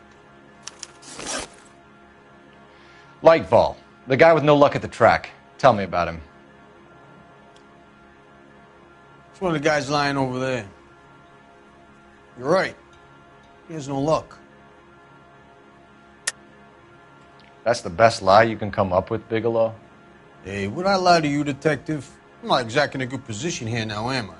Lightfall, the guy with no luck at the track. Tell me about him. It's one of the guys lying over there. You're right. He has no luck. That's the best lie you can come up with, Bigelow? Hey, would I lie to you, detective? I'm not exactly in a good position here now, am I?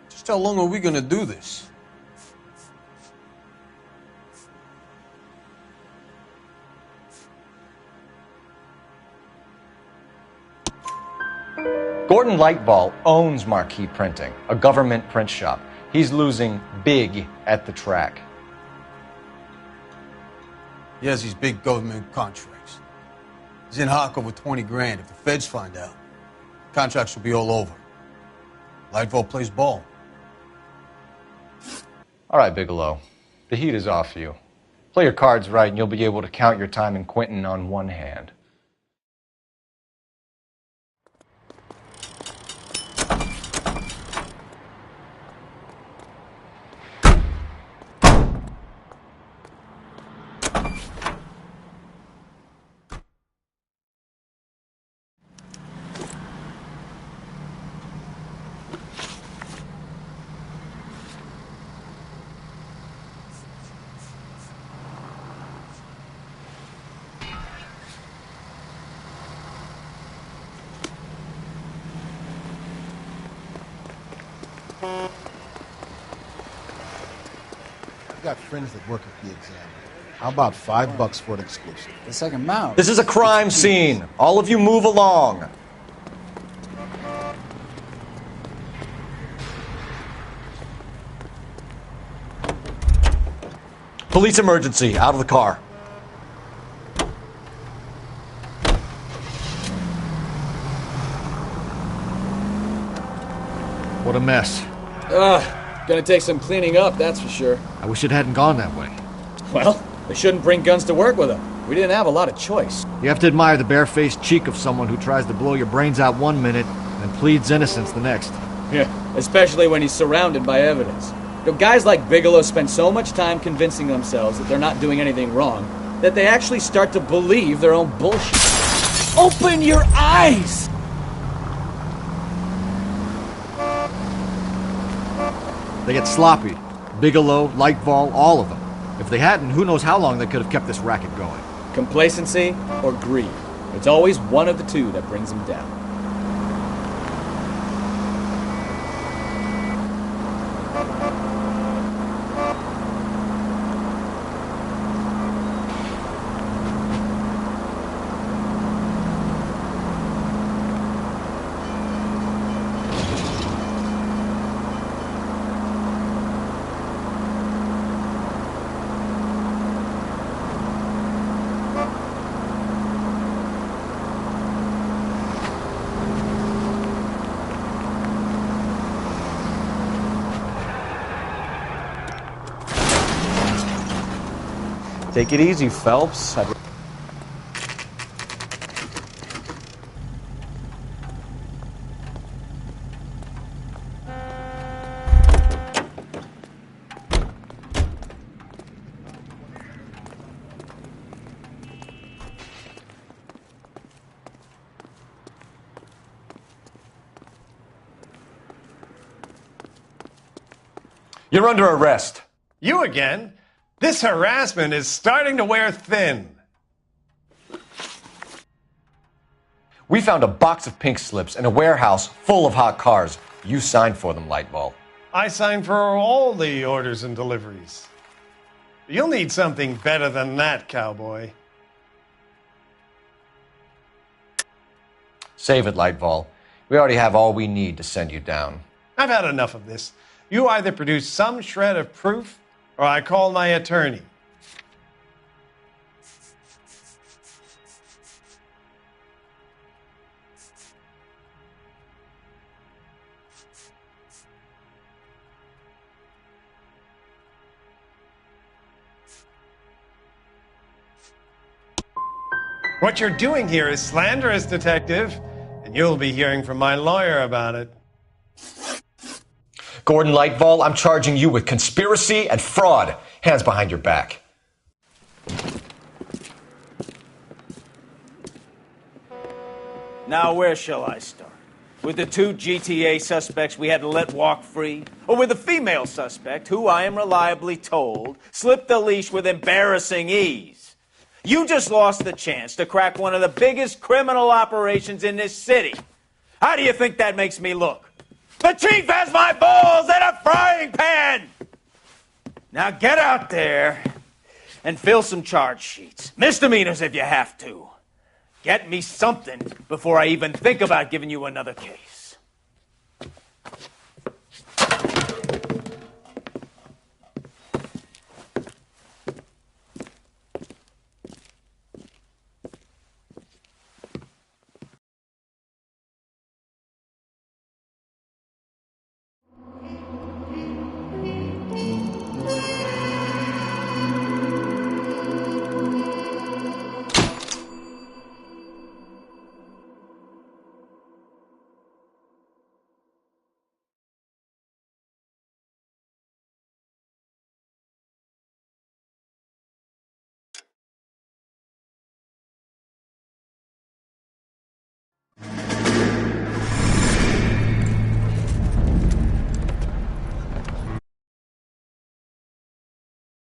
Just how long are we gonna do this? Gordon Lightfall owns Marquee Printing, a government print shop. He's losing big at the track. He has these big government contracts. He's in hock over 20 grand. If the feds find out, contracts will be all over. Lightfall plays ball. All right, Bigelow. The heat is off you. Play your cards right and you'll be able to count your time in Quentin on one hand. I've got friends that work at the exam. How about $5 for an exclusive? The second mount. This is a crime scene. All of you move along. Police emergency. Out of the car. What a mess. Gonna take some cleaning up, that's for sure. I wish it hadn't gone that way. Well, they shouldn't bring guns to work with them. We didn't have a lot of choice. You have to admire the barefaced cheek of someone who tries to blow your brains out one minute and pleads innocence the next. Yeah, especially when he's surrounded by evidence. You know, guys like Bigelow spend so much time convincing themselves that they're not doing anything wrong, that they actually start to believe their own bullshit. Open your eyes! They get sloppy. Bigelow, Lightfall, all of them. If they hadn't, who knows how long they could have kept this racket going. Complacency or greed. It's always one of the two that brings them down. Take it easy, Phelps. You're under arrest. You again? This harassment is starting to wear thin. We found a box of pink slips in a warehouse full of hot cars. You signed for them, Lightball. I signed for all the orders and deliveries. You'll need something better than that, cowboy. Save it, Lightball. We already have all we need to send you down. I've had enough of this. You either produce some shred of proof, or I call my attorney. What you're doing here is slanderous, Detective, and you'll be hearing from my lawyer about it. Gordon Lightball, I'm charging you with conspiracy and fraud. Hands behind your back. Now, where shall I start? With the two GTA suspects we had to let walk free? Or with the female suspect, who I am reliably told slipped the leash with embarrassing ease? You just lost the chance to crack one of the biggest criminal operations in this city. How do you think that makes me look? The chief has my balls in a frying pan! Now get out there and fill some charge sheets. Misdemeanors if you have to. Get me something before I even think about giving you another case.